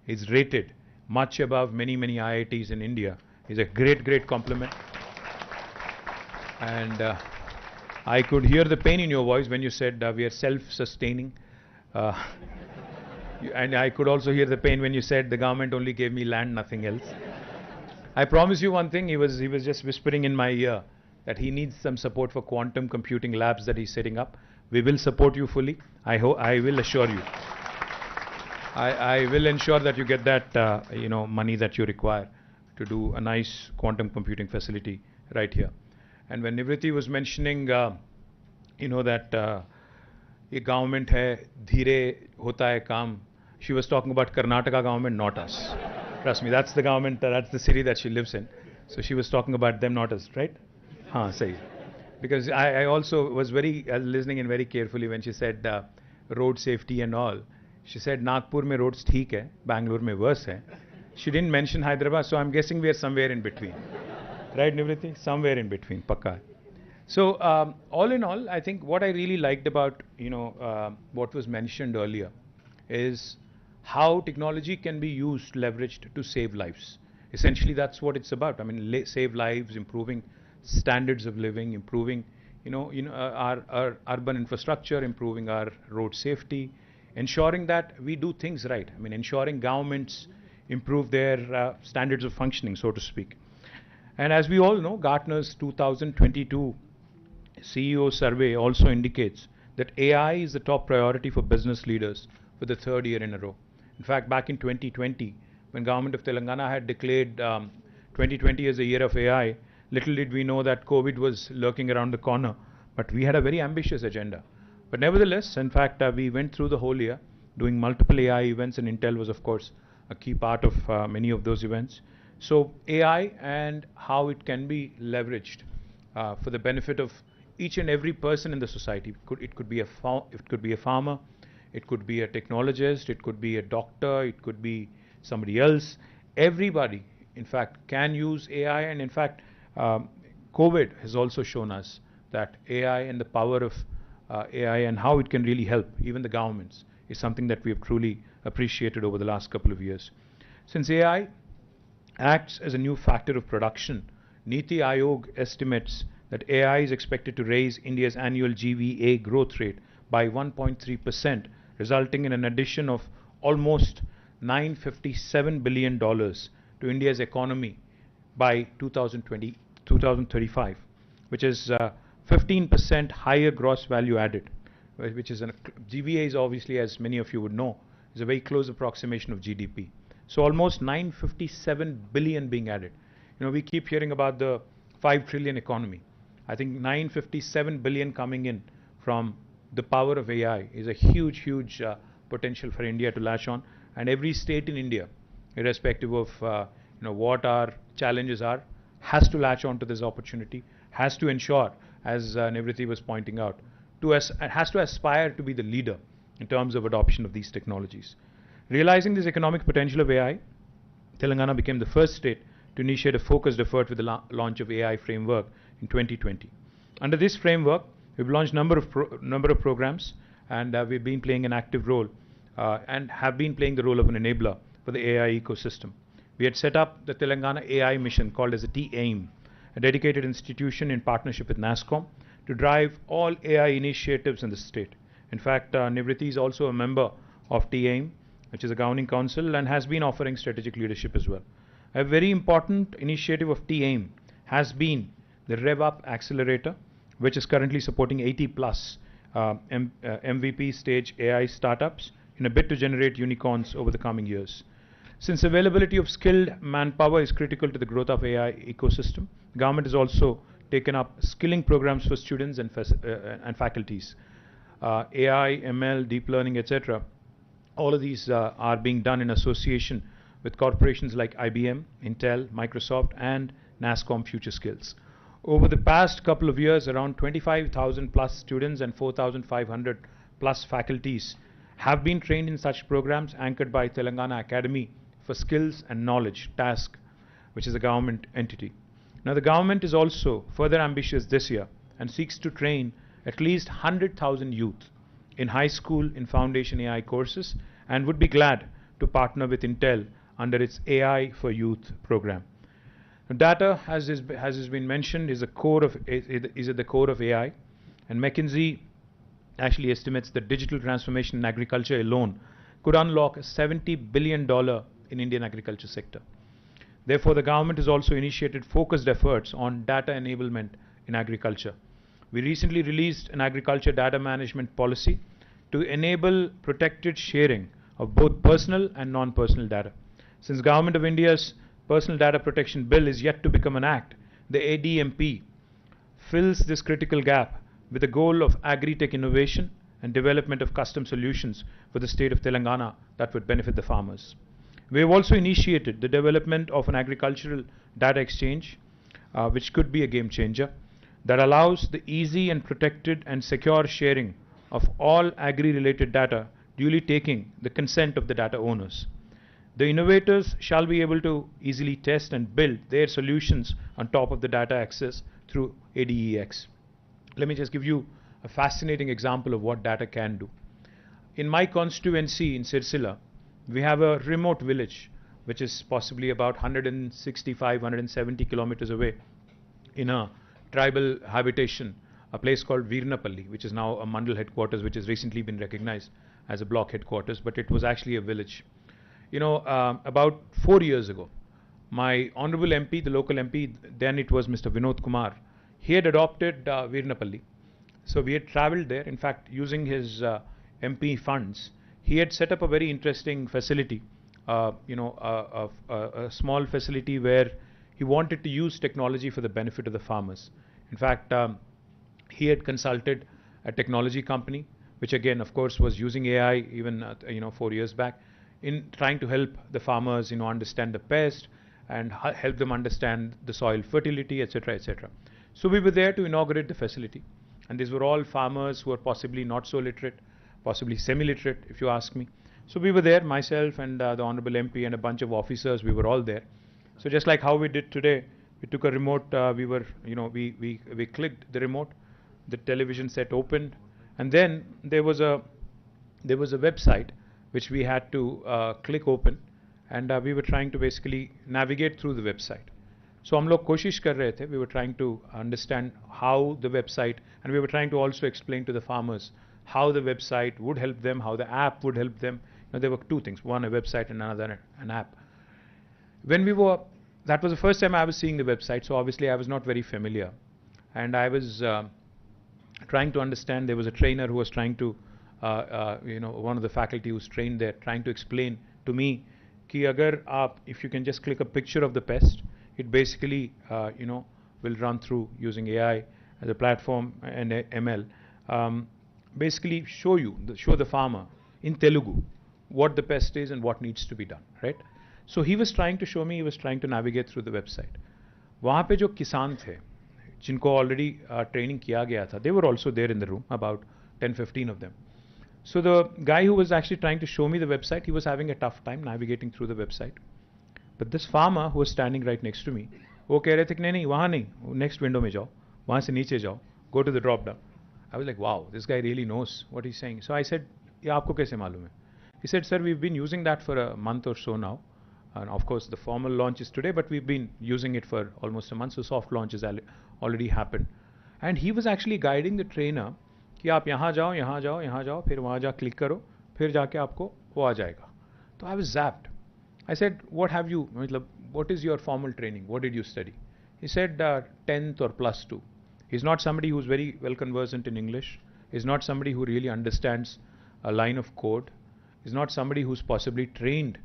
is rated much above many IITs in India is a great compliment. And I could hear the pain in your voice when you said we are self-sustaining. And I could also hear the pain when you said the government only gave me land, nothing else. I promise you one thing, he was just whispering in my ear that he needs some support for quantum computing labs that he's setting up. We will support you fully. I will assure you. I will ensure that you get that money that you require to do a nice quantum computing facility right here. And when Nivriti was mentioning, that ye government hai, dheere hota hai kaam, she was talking about Karnataka government, not us. Trust me, that's the government, that's the city that she lives in. So she was talking about them, not us, right? Sahi. Because I also was listening in very carefully when she said road safety and all. She said Nagpur mein roads theek hai, Bangalore mein worse hai. She didn't mention Hyderabad, so I'm guessing we are somewhere in between. Right, Nivriti? Somewhere in between, pakka. So all in all, I think what I really liked about what was mentioned earlier is how technology can be used, leveraged to save lives. Essentially, that's what it's about. I mean, save lives, improving standards of living, improving our urban infrastructure, improving our road safety, ensuring that we do things right. I mean, ensuring governments improve their standards of functioning, so to speak. And as we all know, Gartner's 2022 CEO survey also indicates that AI is the top priority for business leaders for the third year in a row. In fact, back in 2020, when government of Telangana had declared 2020 as a year of AI, little did we know that COVID was lurking around the corner. But we had a very ambitious agenda. But nevertheless, in fact, we went through the whole year doing multiple AI events, and Intel was, of course, a key part of many of those events. So AI and how it can be leveraged for the benefit of each and every person in the society. It could be a farmer, it could be a technologist, it could be a doctor, it could be somebody else. Everybody, in fact, can use AI, and in fact, COVID has also shown us that AI and the power of AI and how it can really help even the governments is something that we have truly appreciated over the last couple of years. Since AI acts as a new factor of production, Niti Aayog estimates that AI is expected to raise India's annual GVA growth rate by 1.3%, resulting in an addition of almost $957 billion to India's economy by 2035, which is 15% higher gross value added, which is GVA is obviously, as many of you would know, is a very close approximation of GDP. So almost 957 billion being added. We keep hearing about the 5 trillion economy. I think 957 billion coming in from the power of AI is a huge potential for India to latch on, and every state in India, irrespective of what our challenges are, has to latch on to this opportunity, has to ensure, as Nivriti was pointing out, has to aspire to be the leader in terms of adoption of these technologies. Realizing this economic potential of AI, Telangana became the first state to initiate a focused effort with the launch of AI framework in 2020. Under this framework, we've launched number of programs, and we've been playing an active role and have been playing the role of an enabler for the AI ecosystem. We had set up the Telangana AI mission, called as a TAIM, a dedicated institution in partnership with NASSCOM to drive all AI initiatives in the state. In fact, Nivriti is also a member of TAIM, which is a governing council, and has been offering strategic leadership as well. A very important initiative of TAIM has been the RevUp Accelerator, which is currently supporting 80 plus MVP stage AI startups in a bid to generate unicorns over the coming years. Since availability of skilled manpower is critical to the growth of AI ecosystem, government has also taken up skilling programs for students and faculties. AI, ML, deep learning, etc. All of these are being done in association with corporations like IBM, Intel, Microsoft, and NASSCOM Future Skills. Over the past couple of years, around 25,000 plus students and 4,500 plus faculties have been trained in such programs anchored by Telangana Academy for Skills and Knowledge, TASK, which is a government entity. Now, the government is also further ambitious this year and seeks to train at least 100,000 youth in high school in foundation AI courses, and would be glad to partner with Intel under its AI for Youth program. Now, data, as has been mentioned, is at the core of AI, and McKinsey actually estimates that digital transformation in agriculture alone could unlock $70 billion in Indian agriculture sector. Therefore, the government has also initiated focused efforts on data enablement in agriculture. We recently released an agriculture data management policy to enable protected sharing of both personal and non-personal data. Since Government of India's Personal Data Protection Bill is yet to become an act, the ADMP fills this critical gap with the goal of agri-tech innovation and development of custom solutions for the state of Telangana that would benefit the farmers. We have also initiated the development of an agricultural data exchange, which could be a game changer, that allows the easy and protected and secure sharing of all agri-related data, duly taking the consent of the data owners. The innovators shall be able to easily test and build their solutions on top of the data access through ADEX. let me just give you a fascinating example of what data can do. In my constituency in Sirsila, we have a remote village which is possibly about 165, 170 kilometers away in a tribal habitation, a place called Veernapalli, which is now a Mandal headquarters, which has recently been recognized as a block headquarters, but it was actually a village. About 4 years ago, my honorable MP, the local MP, then it was Mr. Vinod Kumar, he had adopted Veernapalli. So we had traveled there. In fact, using his MP funds, he had set up a very interesting facility, a small facility where he wanted to use technology for the benefit of the farmers. In fact, he had consulted a technology company, which again, of course, was using AI even 4 years back, in trying to help the farmers, understand the pest and help them understand the soil fertility, etc., etc. So we were there to inaugurate the facility, and these were all farmers who are possibly not so literate, possibly semi-literate, if you ask me. So we were there, myself and the honorable MP and a bunch of officers. We were all there. So just like how we did today, we took a remote. We clicked the remote, the television set opened, and then there was a website which we had to click open, and we were trying to basically navigate through the website. So हम लोग कोशिश कर रहे थे. We were trying to understand how the website, and we were trying to also explain to the farmers how the website would help them, how the app would help them. There were two things: one, a website, and another, an app. That was the first time I was seeing the website, so obviously I was not very familiar, and I was trying to understand. There was a trainer who was trying to, one of the faculty who was trained there, trying to explain to me, if you can just click a picture of the pest, it basically, will run through using AI as a platform and ML. Basically show the farmer in Telugu what the pest is and what needs to be done, right? So he was trying to show me, he was trying to navigate through the website. वहाँ पे जो किसान थे, जिनको already training किया गया था, they were also there in the room, about 10-15 of them. So the guy who was actually trying to show me the website, he was having a tough time navigating through the website. But this farmer who was standing right next to me, वो कह रहे थे कि नहीं वहाँ नहीं, next window में जाओ, वहाँ से नीचे जाओ, go to the drop down. I was like, wow, this guy really knows what he's saying. So I said, ये आपको कैसे मालूम है? He said, sir, we've been using that for a month or so now. And of course, the formal launch is today, but we've been using it for almost a month, so soft launch has already happened. And he was actually guiding the trainer कि आप यहाँ जाओ, यहाँ जाओ, यहाँ जाओ, फिर वहाँ जा click करो, फिर जाके आपको वो आ जाएगा. So I was zapped. I said, what is your formal training? What did you study? He said 10th or +2. He's not somebody who's very well conversant in English. He's not somebody who really understands a line of code. He's not somebody who's possibly trained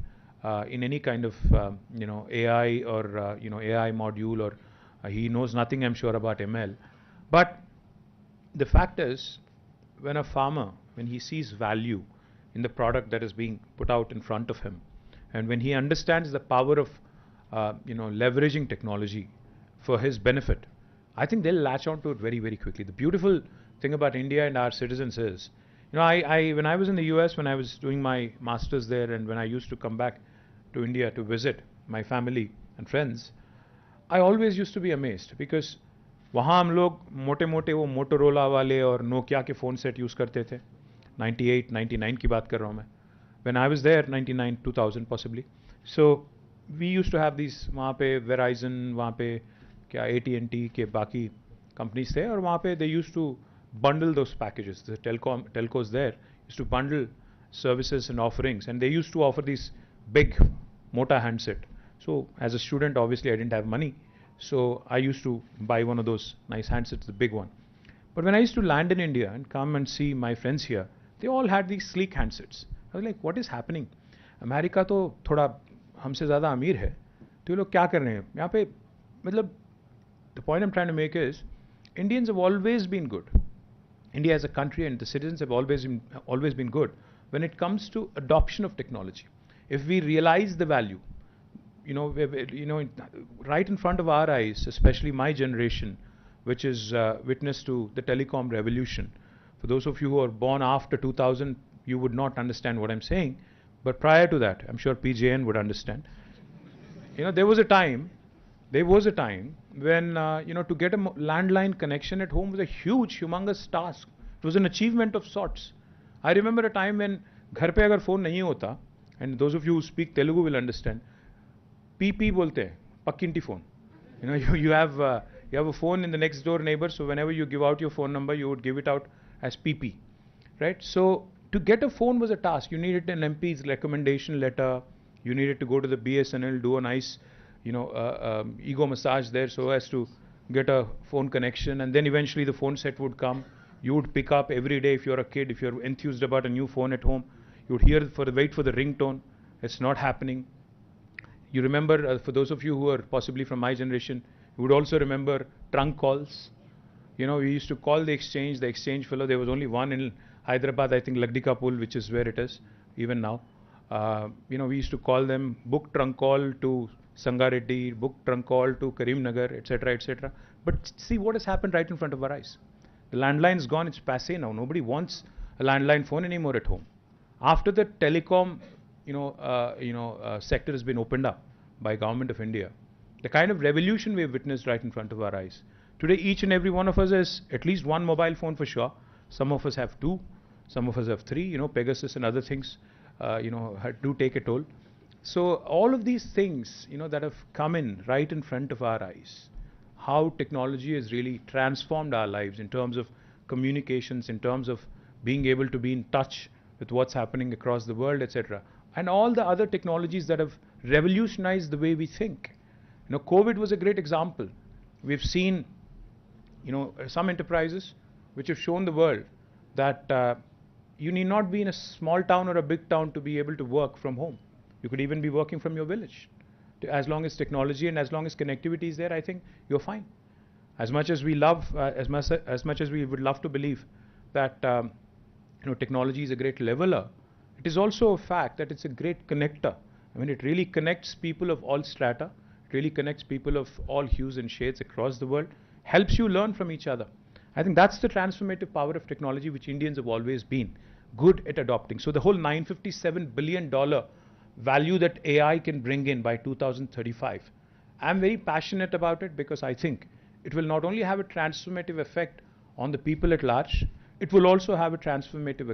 in any kind of AI or AI module, or he knows nothing, I'm sure, about ML. But the fact is, when a farmer, when he sees value in the product that is being put out in front of him, and when he understands the power of leveraging technology for his benefit, I think they'll latch on to it very, very quickly. The beautiful thing about India and our citizens is, when I was in the US, when I was doing my master's there, and when I used to come back to India to visit my family and friends, I always used to be amazed, because वहाँ हम लोग मोटे-मोटे वो Motorola वाले और Nokia के phone set use करते थे. 98, 99 की बात कर रहा हूँ मैं. When I was there, 99, 2000 possibly. So we used to have these, वहाँ पे Verizon, वहाँ पे क्या AT&T के बाकी companies थे, और वहाँ पे they used to bundle those packages. The telcos there used to bundle services and offerings, and they used to offer these big mota handset. So as a student, obviously I didn't have money, so I used to buy one of those nice handsets, the big one. But when I used to land in India and come and see my friends here, they all had these sleek handsets. I was like, what is happening? America तो थोड़ा हमसे ज़्यादा अमीर है, तो ये लोग क्या कर रहे हैं यहाँ पे? मतलब the point I'm trying to make is, Indians have always been good. India as a country and the citizens have always been good when it comes to adoption of technology. If we realize the value, right in front of our eyes, especially my generation, which is witness to the telecom revolution. For those of you who are born after 2000, you would not understand what I'm saying, but prior to that, I'm sure PJN would understand. There was a time There was a time when, to get a landline connection at home was a huge, humongous task. It was an achievement of sorts. I remember a time when घर पे अगर phone नहीं होता, and those of you who speak Telugu will understand, PP बोलते हैं, पक्किंटी phone. You have a phone in the next door neighbor, so whenever you give out your phone number, you would give it out as PP, right? So to get a phone was a task. You needed an MP's recommendation letter. You needed to go to the BSNL, do a nice, ego massage there so as to get a phone connection, and then eventually the phone set would come. You would pick up every day if you're a kid, if you're enthused about a new phone at home. You would wait for the ringtone. It's not happening. You remember, for those of you who are possibly from my generation, you would also remember trunk calls. We used to call the exchange fellow. There was only one in Hyderabad, I think Lagdikapul, which is where it is, even now. We used to call them, book trunk call to Sangareddy, book trunk call to Karimnagar, etc., etc. But see what has happened right in front of our eyes. The landline's gone, it's passé now. Nobody wants a landline phone anymore at home. After the telecom, sector has been opened up by Government of India, the kind of revolution we have witnessed right in front of our eyes. Today, each and every one of us has at least one mobile phone for sure. Some of us have two, some of us have three. Pegasus and other things, do take a toll. So all of these things, that have come in right in front of our eyes, how technology has really transformed our lives in terms of communications, in terms of being able to be in touch with what's happening across the world, etc. And all the other technologies that have revolutionized the way we think. COVID was a great example. We've seen, some enterprises which have shown the world that you need not be in a small town or a big town to be able to work from home. You could even be working from your village. As long as technology and as long as connectivity is there, I think you're fine. As much as we love, as much as we would love to believe that technology is a great leveler, it is also a fact that it's a great connector. It really connects people of all strata. It really connects people of all hues and shades across the world. Helps you learn from each other. I think that's the transformative power of technology which Indians have always been good at adopting. So the whole $957 billion value that AI can bring in by 2035. I'm very passionate about it because I think it will not only have a transformative effect on the people at large, it will also have a transformative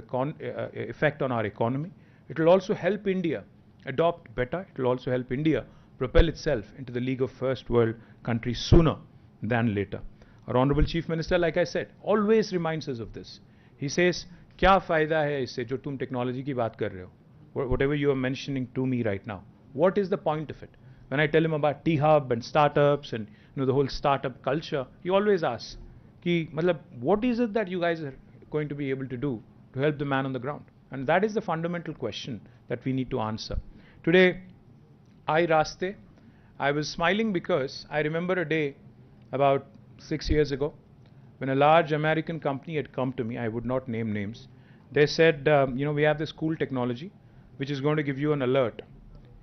effect on our economy. It will also help India adopt better. It will also help India propel itself into the league of first world countries sooner than later. Our Honorable Chief Minister, like I said, always reminds us of this. He says, क्या फायदा है इससे जो तुम technology की बात कर रहे हो? Whatever you are mentioning to me right now, what is the point of it? When I tell him about T-Hub and startups and the whole startup culture, he always asks, what is it that you guys are going to be able to do to help the man on the ground? And that is the fundamental question that we need to answer. Today, I was smiling because I remember a day about 6 years ago when a large American company had come to me. I would not name names. They said, we have this cool technology which is going to give you an alert.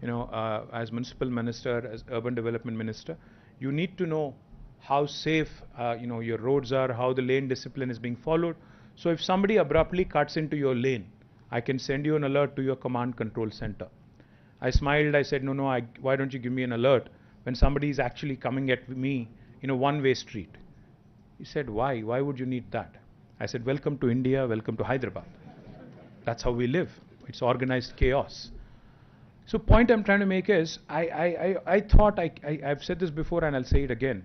As municipal minister, as urban development minister, you need to know how safe your roads are, how the lane discipline is being followed. So if somebody abruptly cuts into your lane, I can send you an alert to your command control center. I smiled. I said, no, why don't you give me an alert when somebody is actually coming at me in a one-way street? He said, why? Why would you need that? I said, welcome to India, welcome to Hyderabad. That's how we live. It's organized chaos. So point I'm trying to make is, I thought, I've said this before and I'll say it again.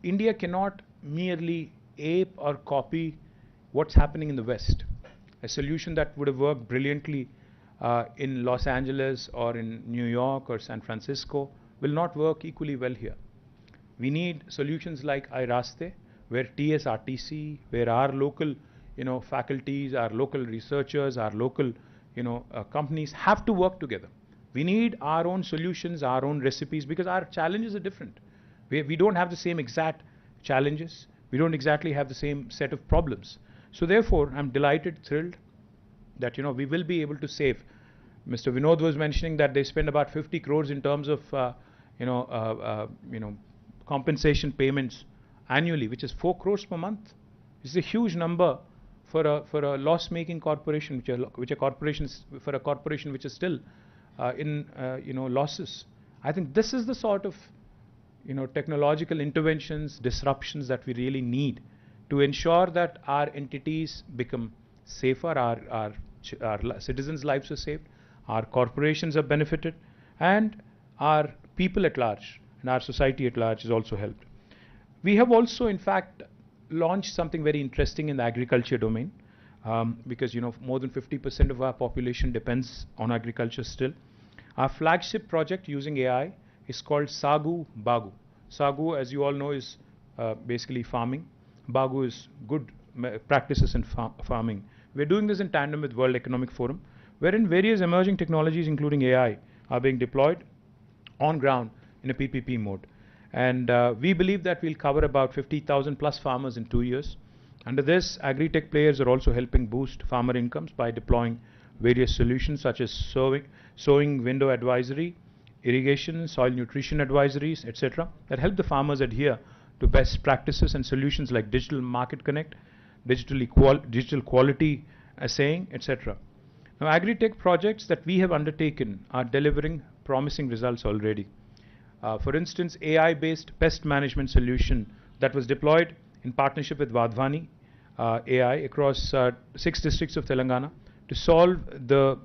India cannot merely ape or copy what's happening in the West. A solution that would have worked brilliantly in Los Angeles or in New York or San Francisco will not work equally well here. We need solutions like iRaste, where TSRTC, where our local faculties, our local researchers, our local companies have to work together. We need our own solutions, our own recipes, because our challenges are different. We don't have the same exact challenges. We don't exactly have the same set of problems. So therefore, I'm delighted, thrilled that we will be able to save. Mr. Vinod was mentioning that they spend about 50 crores in terms of compensation payments annually, which is 4 crores per month. It's a huge number for a loss-making corporation, which a corporation which is still in losses. I think this is the sort of technological interventions, disruptions that we really need to ensure that our entities become safer, our citizens' lives are saved, our corporations are benefited, and our people at large and our society at large is also helped. We have also, in fact, launched something very interesting in the agriculture domain, because more than 50% of our population depends on agriculture still. Our flagship project using AI is called Sagu Bagu. Sagu, as you all know, is basically farming. Bagu is good practices in farming. We're doing this in tandem with World Economic Forum, wherein various emerging technologies, including AI, are being deployed on ground in a PPP mode. And we believe that we'll cover about 50,000 plus farmers in 2 years. Under this, agri-tech players are also helping boost farmer incomes by deploying various solutions such as sowing window advisory, irrigation, soil nutrition advisories, etc., that help the farmers adhere to best practices and solutions like digital market connect, digital quality assaying, etc. Now, agri-tech projects that we have undertaken are delivering promising results already. For instance, AI-based pest management solution that was deployed in partnership with Vadhvani AI across 6 districts of Telangana to solve the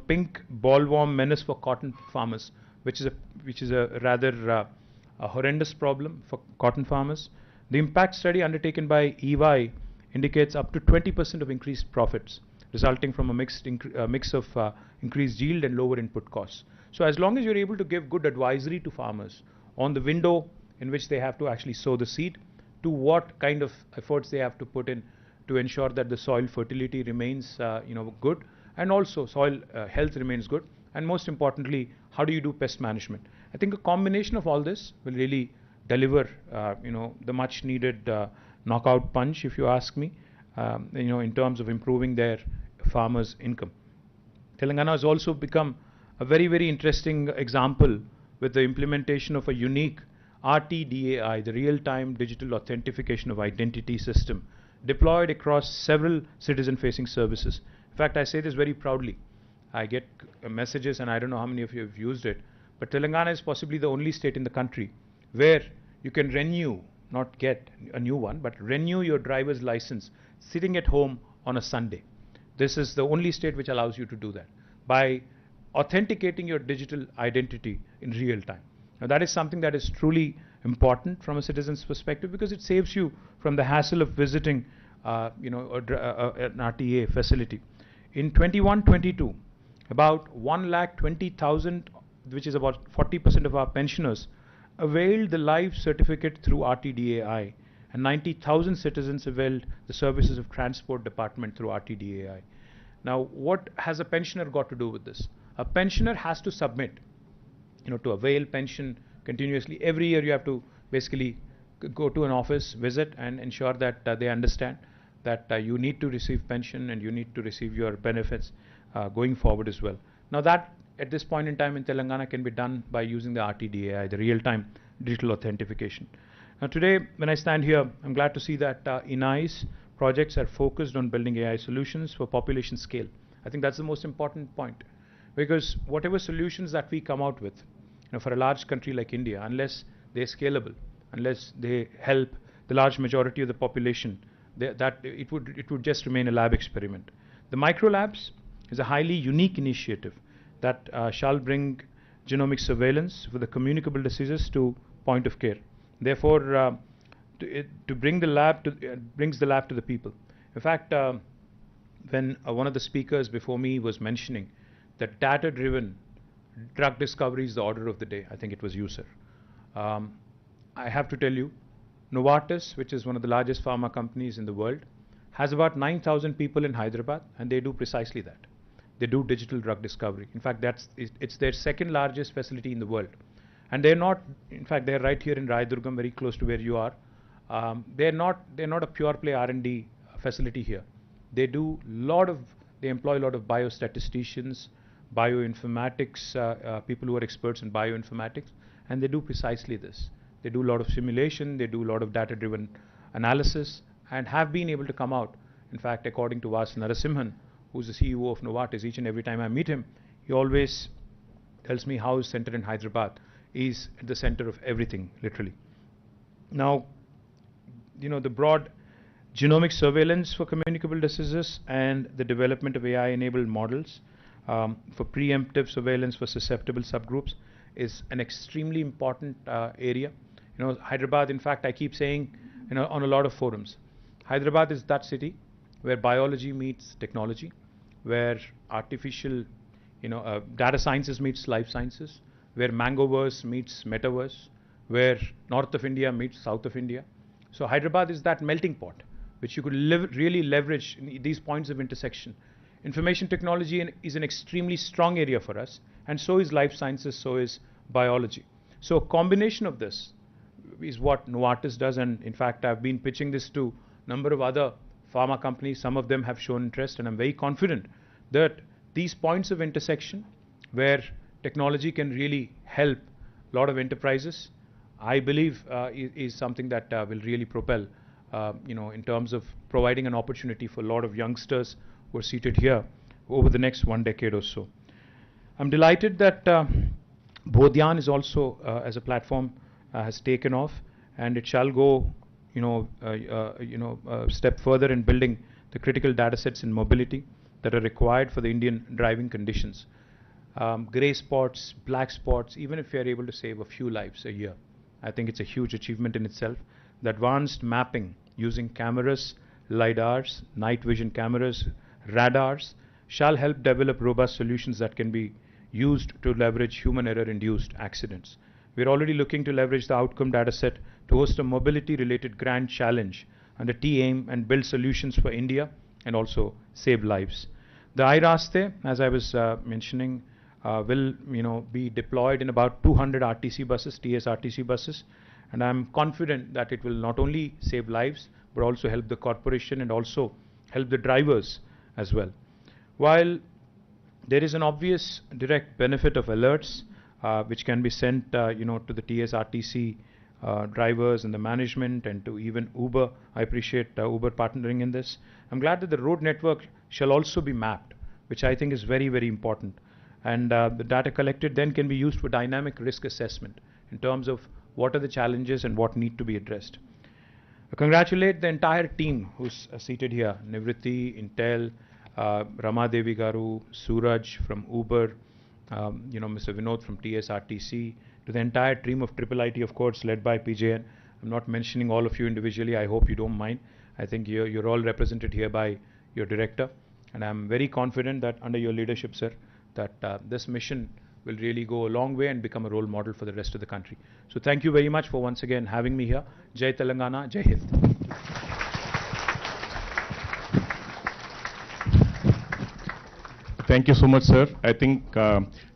pink bollworm menace for cotton farmers, which is a rather a horrendous problem for cotton farmers. The impact study undertaken by EY indicates up to 20% of increased profits, resulting from a mix of increased yield and lower input costs. So as long as you're able to give good advisory to farmers on the window in which they have to actually sow the seed, to what kind of efforts they have to put in to ensure that the soil fertility remains good, and also soil health remains good, and most importantly, how do you do pest management? I think a combination of all this will really deliver the much needed knockout punch, if you ask me, in terms of improving their farmers' income. Telangana has also become a very, very interesting example with the implementation of a unique RTDAI, the real-time digital authentication of identity system, deployed across several citizen-facing services. In fact, I say this very proudly. I get messages, and I don't know how many of you have used it, but Telangana is possibly the only state in the country where you can renew, not get a new one, but renew your driver's license sitting at home on a Sunday. This is the only state which allows you to do that by authenticating your digital identity in real time. Now, that is something that is truly important from a citizen's perspective, because it saves you from the hassle of visiting an RTA facility. In 21-22, about 1,20,000, which is about 40% of our pensioners, availed the live certificate through RTDAI, and 90,000 citizens availed the services of transport department through RTDAI. Now, what has a pensioner got to do with this? A pensioner has to submit, to avail pension continuously. Every year you have to basically go to an office, visit, and ensure that they understand that you need to receive pension and you need to receive your benefits going forward as well. Now, that at this point in time in Telangana can be done by using the RTDAI, the real-time digital authentication. Now, today, when I stand here, I'm glad to see that IIIT's projects are focused on building AI solutions for population scale. I think that's the most important point, because whatever solutions that we come out with, for a large country like India, unless they're scalable, unless they help the large majority of the population, it would just remain a lab experiment. The micro labs is a highly unique initiative that shall bring genomic surveillance for the communicable diseases to point of care. Therefore, to bring the lab to brings the lab to the people. In fact, when one of the speakers before me was mentioning that data-driven drug discovery is the order of the day, I think it was you, sir. I have to tell you, Novartis, which is one of the largest pharma companies in the world, has about 9,000 people in Hyderabad, and they do precisely that. They do digital drug discovery. In fact, it's their second largest facility in the world. And they're not, in fact, they're right here in Raidurgam, very close to where you are. They're not a pure play R&D facility here. They employ a lot of biostatisticians, bioinformatics, people who are experts in bioinformatics, and they do precisely this. They do a lot of simulation, they do a lot of data-driven analysis, and have been able to come out. In fact, according to Vas Narasimhan, who's the CEO of Novartis, each and every time I meet him, he always tells me how his center in Hyderabad is at the center of everything, literally. Now, the broad genomic surveillance for communicable diseases and the development of AI-enabled models for preemptive surveillance for susceptible subgroups is an extremely important area. Hyderabad, in fact, I keep saying, on a lot of forums, Hyderabad is that city where biology meets technology, where artificial, data sciences meets life sciences, where Mangoverse meets Metaverse, where North of India meets South of India. So Hyderabad is that melting pot, which you could really leverage in these points of intersection. Information technology is an extremely strong area for us, and so is life sciences, so is biology. So a combination of this is what Novartis does, and in fact I've been pitching this to a number of other pharma companies. Some of them have shown interest, and I'm very confident that these points of intersection where technology can really help a lot of enterprises, I believe is something that will really propel, in terms of providing an opportunity for a lot of youngsters who are seated here over the next 1 decade or so. I'm delighted that Bodhyan is also, as a platform, has taken off, and it shall go, a step further in building the critical data sets in mobility that are required for the Indian driving conditions. Grey spots, black spots, even if we are able to save a few lives a year, I think it's a huge achievement in itself. The advanced mapping using cameras, LiDARs, night vision cameras, radars shall help develop robust solutions that can be used to leverage human error-induced accidents. We're already looking to leverage the outcome data set to host a mobility-related grand challenge under T-AIM and build solutions for India and also save lives. The iRaste, as I was mentioning, will be deployed in about 200 RTC buses, TS RTC buses, and I'm confident that it will not only save lives but also help the corporation and also help the drivers as well. While there is an obvious direct benefit of alerts which can be sent to the TS RTC drivers and the management and to even Uber, I appreciate Uber partnering in this. I'm glad that the road network shall also be mapped, which I think is very, very important. And the data collected then can be used for dynamic risk assessment in terms of what are the challenges and what need to be addressed. I congratulate the entire team who's seated here, Nivriti, Intel, Ramadevi Garu, Suraj from Uber, Mr. Vinod from TSRTC, to the entire team of IIIT, of course, led by PJN. I'm not mentioning all of you individually. I hope you don't mind. I think you're all represented here by your director. And I'm very confident that under your leadership, sir, that this mission will really go a long way and become a role model for the rest of the country. So thank you very much for once again having me here. Jai Telangana, Jai Hind. Thank you so much, sir. I think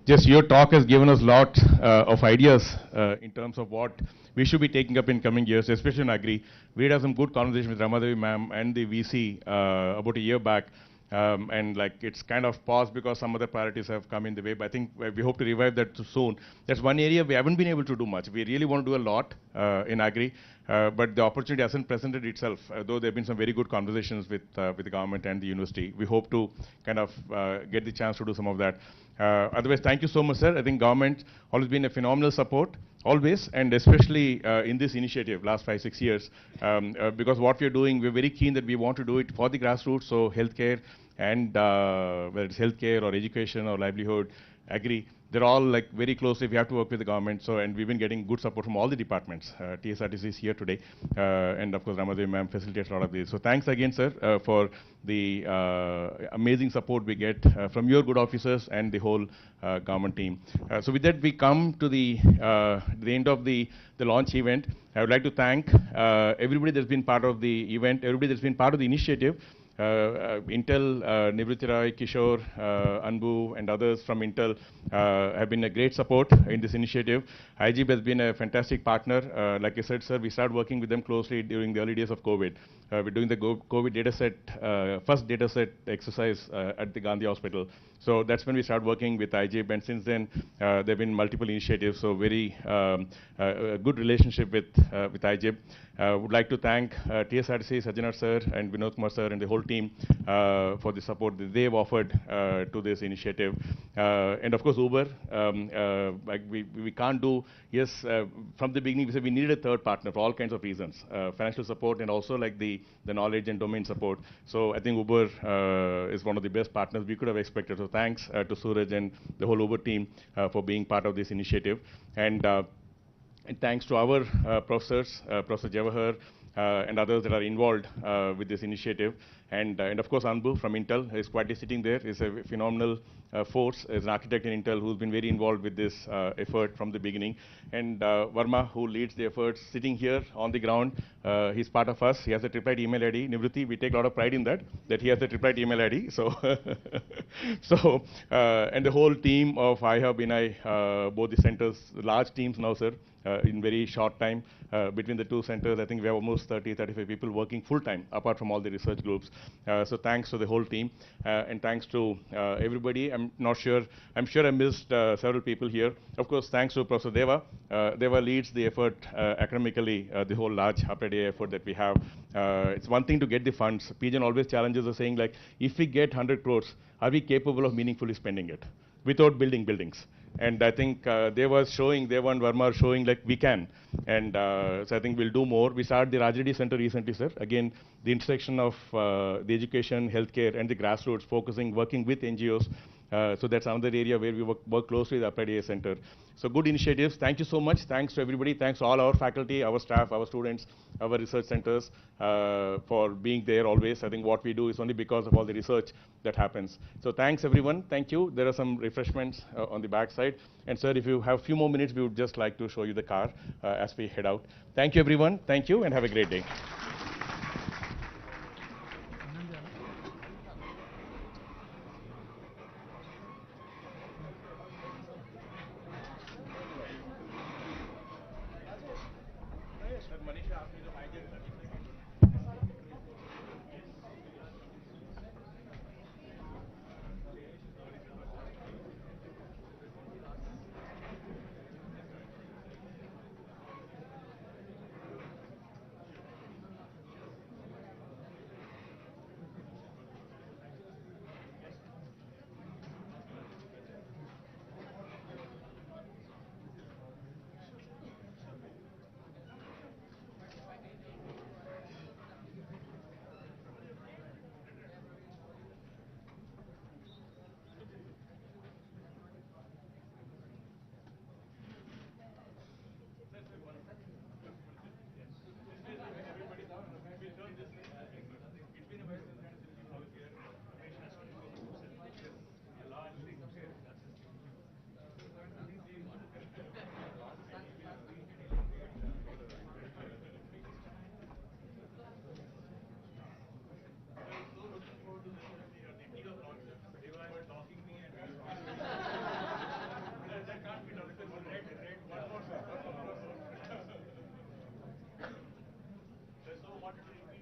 just your talk has given us a lot of ideas in terms of what we should be taking up in coming years, especially in Agri. We had some good conversation with Ramadevi ma'am and the VC about a year back. And it's kind of paused because some other priorities have come in the way, but I think we hope to revive that soon. That's one area we haven't been able to do much. We really want to do a lot in Agri, but the opportunity hasn't presented itself, though there have been some very good conversations with the government and the university. We hope to kind of get the chance to do some of that. Otherwise, thank you so much, sir. I think government always been a phenomenal support, always, and especially in this initiative, last 5-6 years, because what we're doing, we're very keen that we want to do it for the grassroots, so healthcare, and whether it's healthcare or education or livelihood, Agri, they're all very closely. We have to work with the government. So, and we've been getting good support from all the departments. TSRTC is here today, and of course Ramadevi ma'am facilitates a lot of this. So thanks again, sir, for the amazing support we get from your good officers and the whole government team. So with that, we come to the end of the launch event. I would like to thank everybody that's been part of the event, everybody that's been part of the initiative. Intel, Nivriti Roy, Kishore, Anbu, and others from Intel have been a great support in this initiative. IGB has been a fantastic partner. Like I said, sir, we started working with them closely during the early days of COVID. We're doing the COVID data set, first data set exercise at the Gandhi Hospital. So that's when we started working with IJIB, and since then there have been multiple initiatives. So very good relationship with IJIB. Would like to thank TSRTC, Sajjana sir, and Vinod Kumar sir, and the whole team for the support that they've offered to this initiative. And of course, Uber. Like we can't do, yes, from the beginning we said we needed a third partner for all kinds of reasons, financial support and also like the knowledge and domain support. So I think Uber is one of the best partners we could have expected. So thanks to Suraj and the whole Uber team for being part of this initiative. And thanks to our professors, Professor Jawahar, and others that are involved with this initiative. And of course, Anbu from Intel is quietly sitting there. Is a phenomenal force, is an architect in Intel who's been very involved with this effort from the beginning. And Varma, who leads the efforts, sitting here on the ground. He's part of us. He has a triplet email ID. Nivruti, we take a lot of pride in that he has a triplet email ID. So, and the whole team of iHub, INI, both the centers, large teams now, sir. In very short time between the two centers, I think we have almost 30-35 people working full-time, apart from all the research groups. So thanks to the whole team, and thanks to everybody. I'm sure I missed several people here. Of course, thanks to Professor Deva. Deva leads the effort academically, the whole large applied AI effort that we have. It's one thing to get the funds. PGN always challenges us saying, like, if we get 100 crores, are we capable of meaningfully spending it without building buildings? And I think Deva and Varma are showing like we can. And so I think we'll do more. We started the Rajreddy Center recently, sir. Again, the intersection of the education, healthcare, and the grassroots, working with NGOs. So that's another area where we work closely with the Applied AI Center. So good initiatives. Thank you so much. Thanks to everybody. Thanks to all our faculty, our staff, our students, our research centers for being there always. I think what we do is only because of all the research that happens. So thanks everyone. Thank you. There are some refreshments on the back side. And sir, if you have a few more minutes, we would just like to show you the car as we head out. Thank you everyone. Thank you and have a great day. There's no water to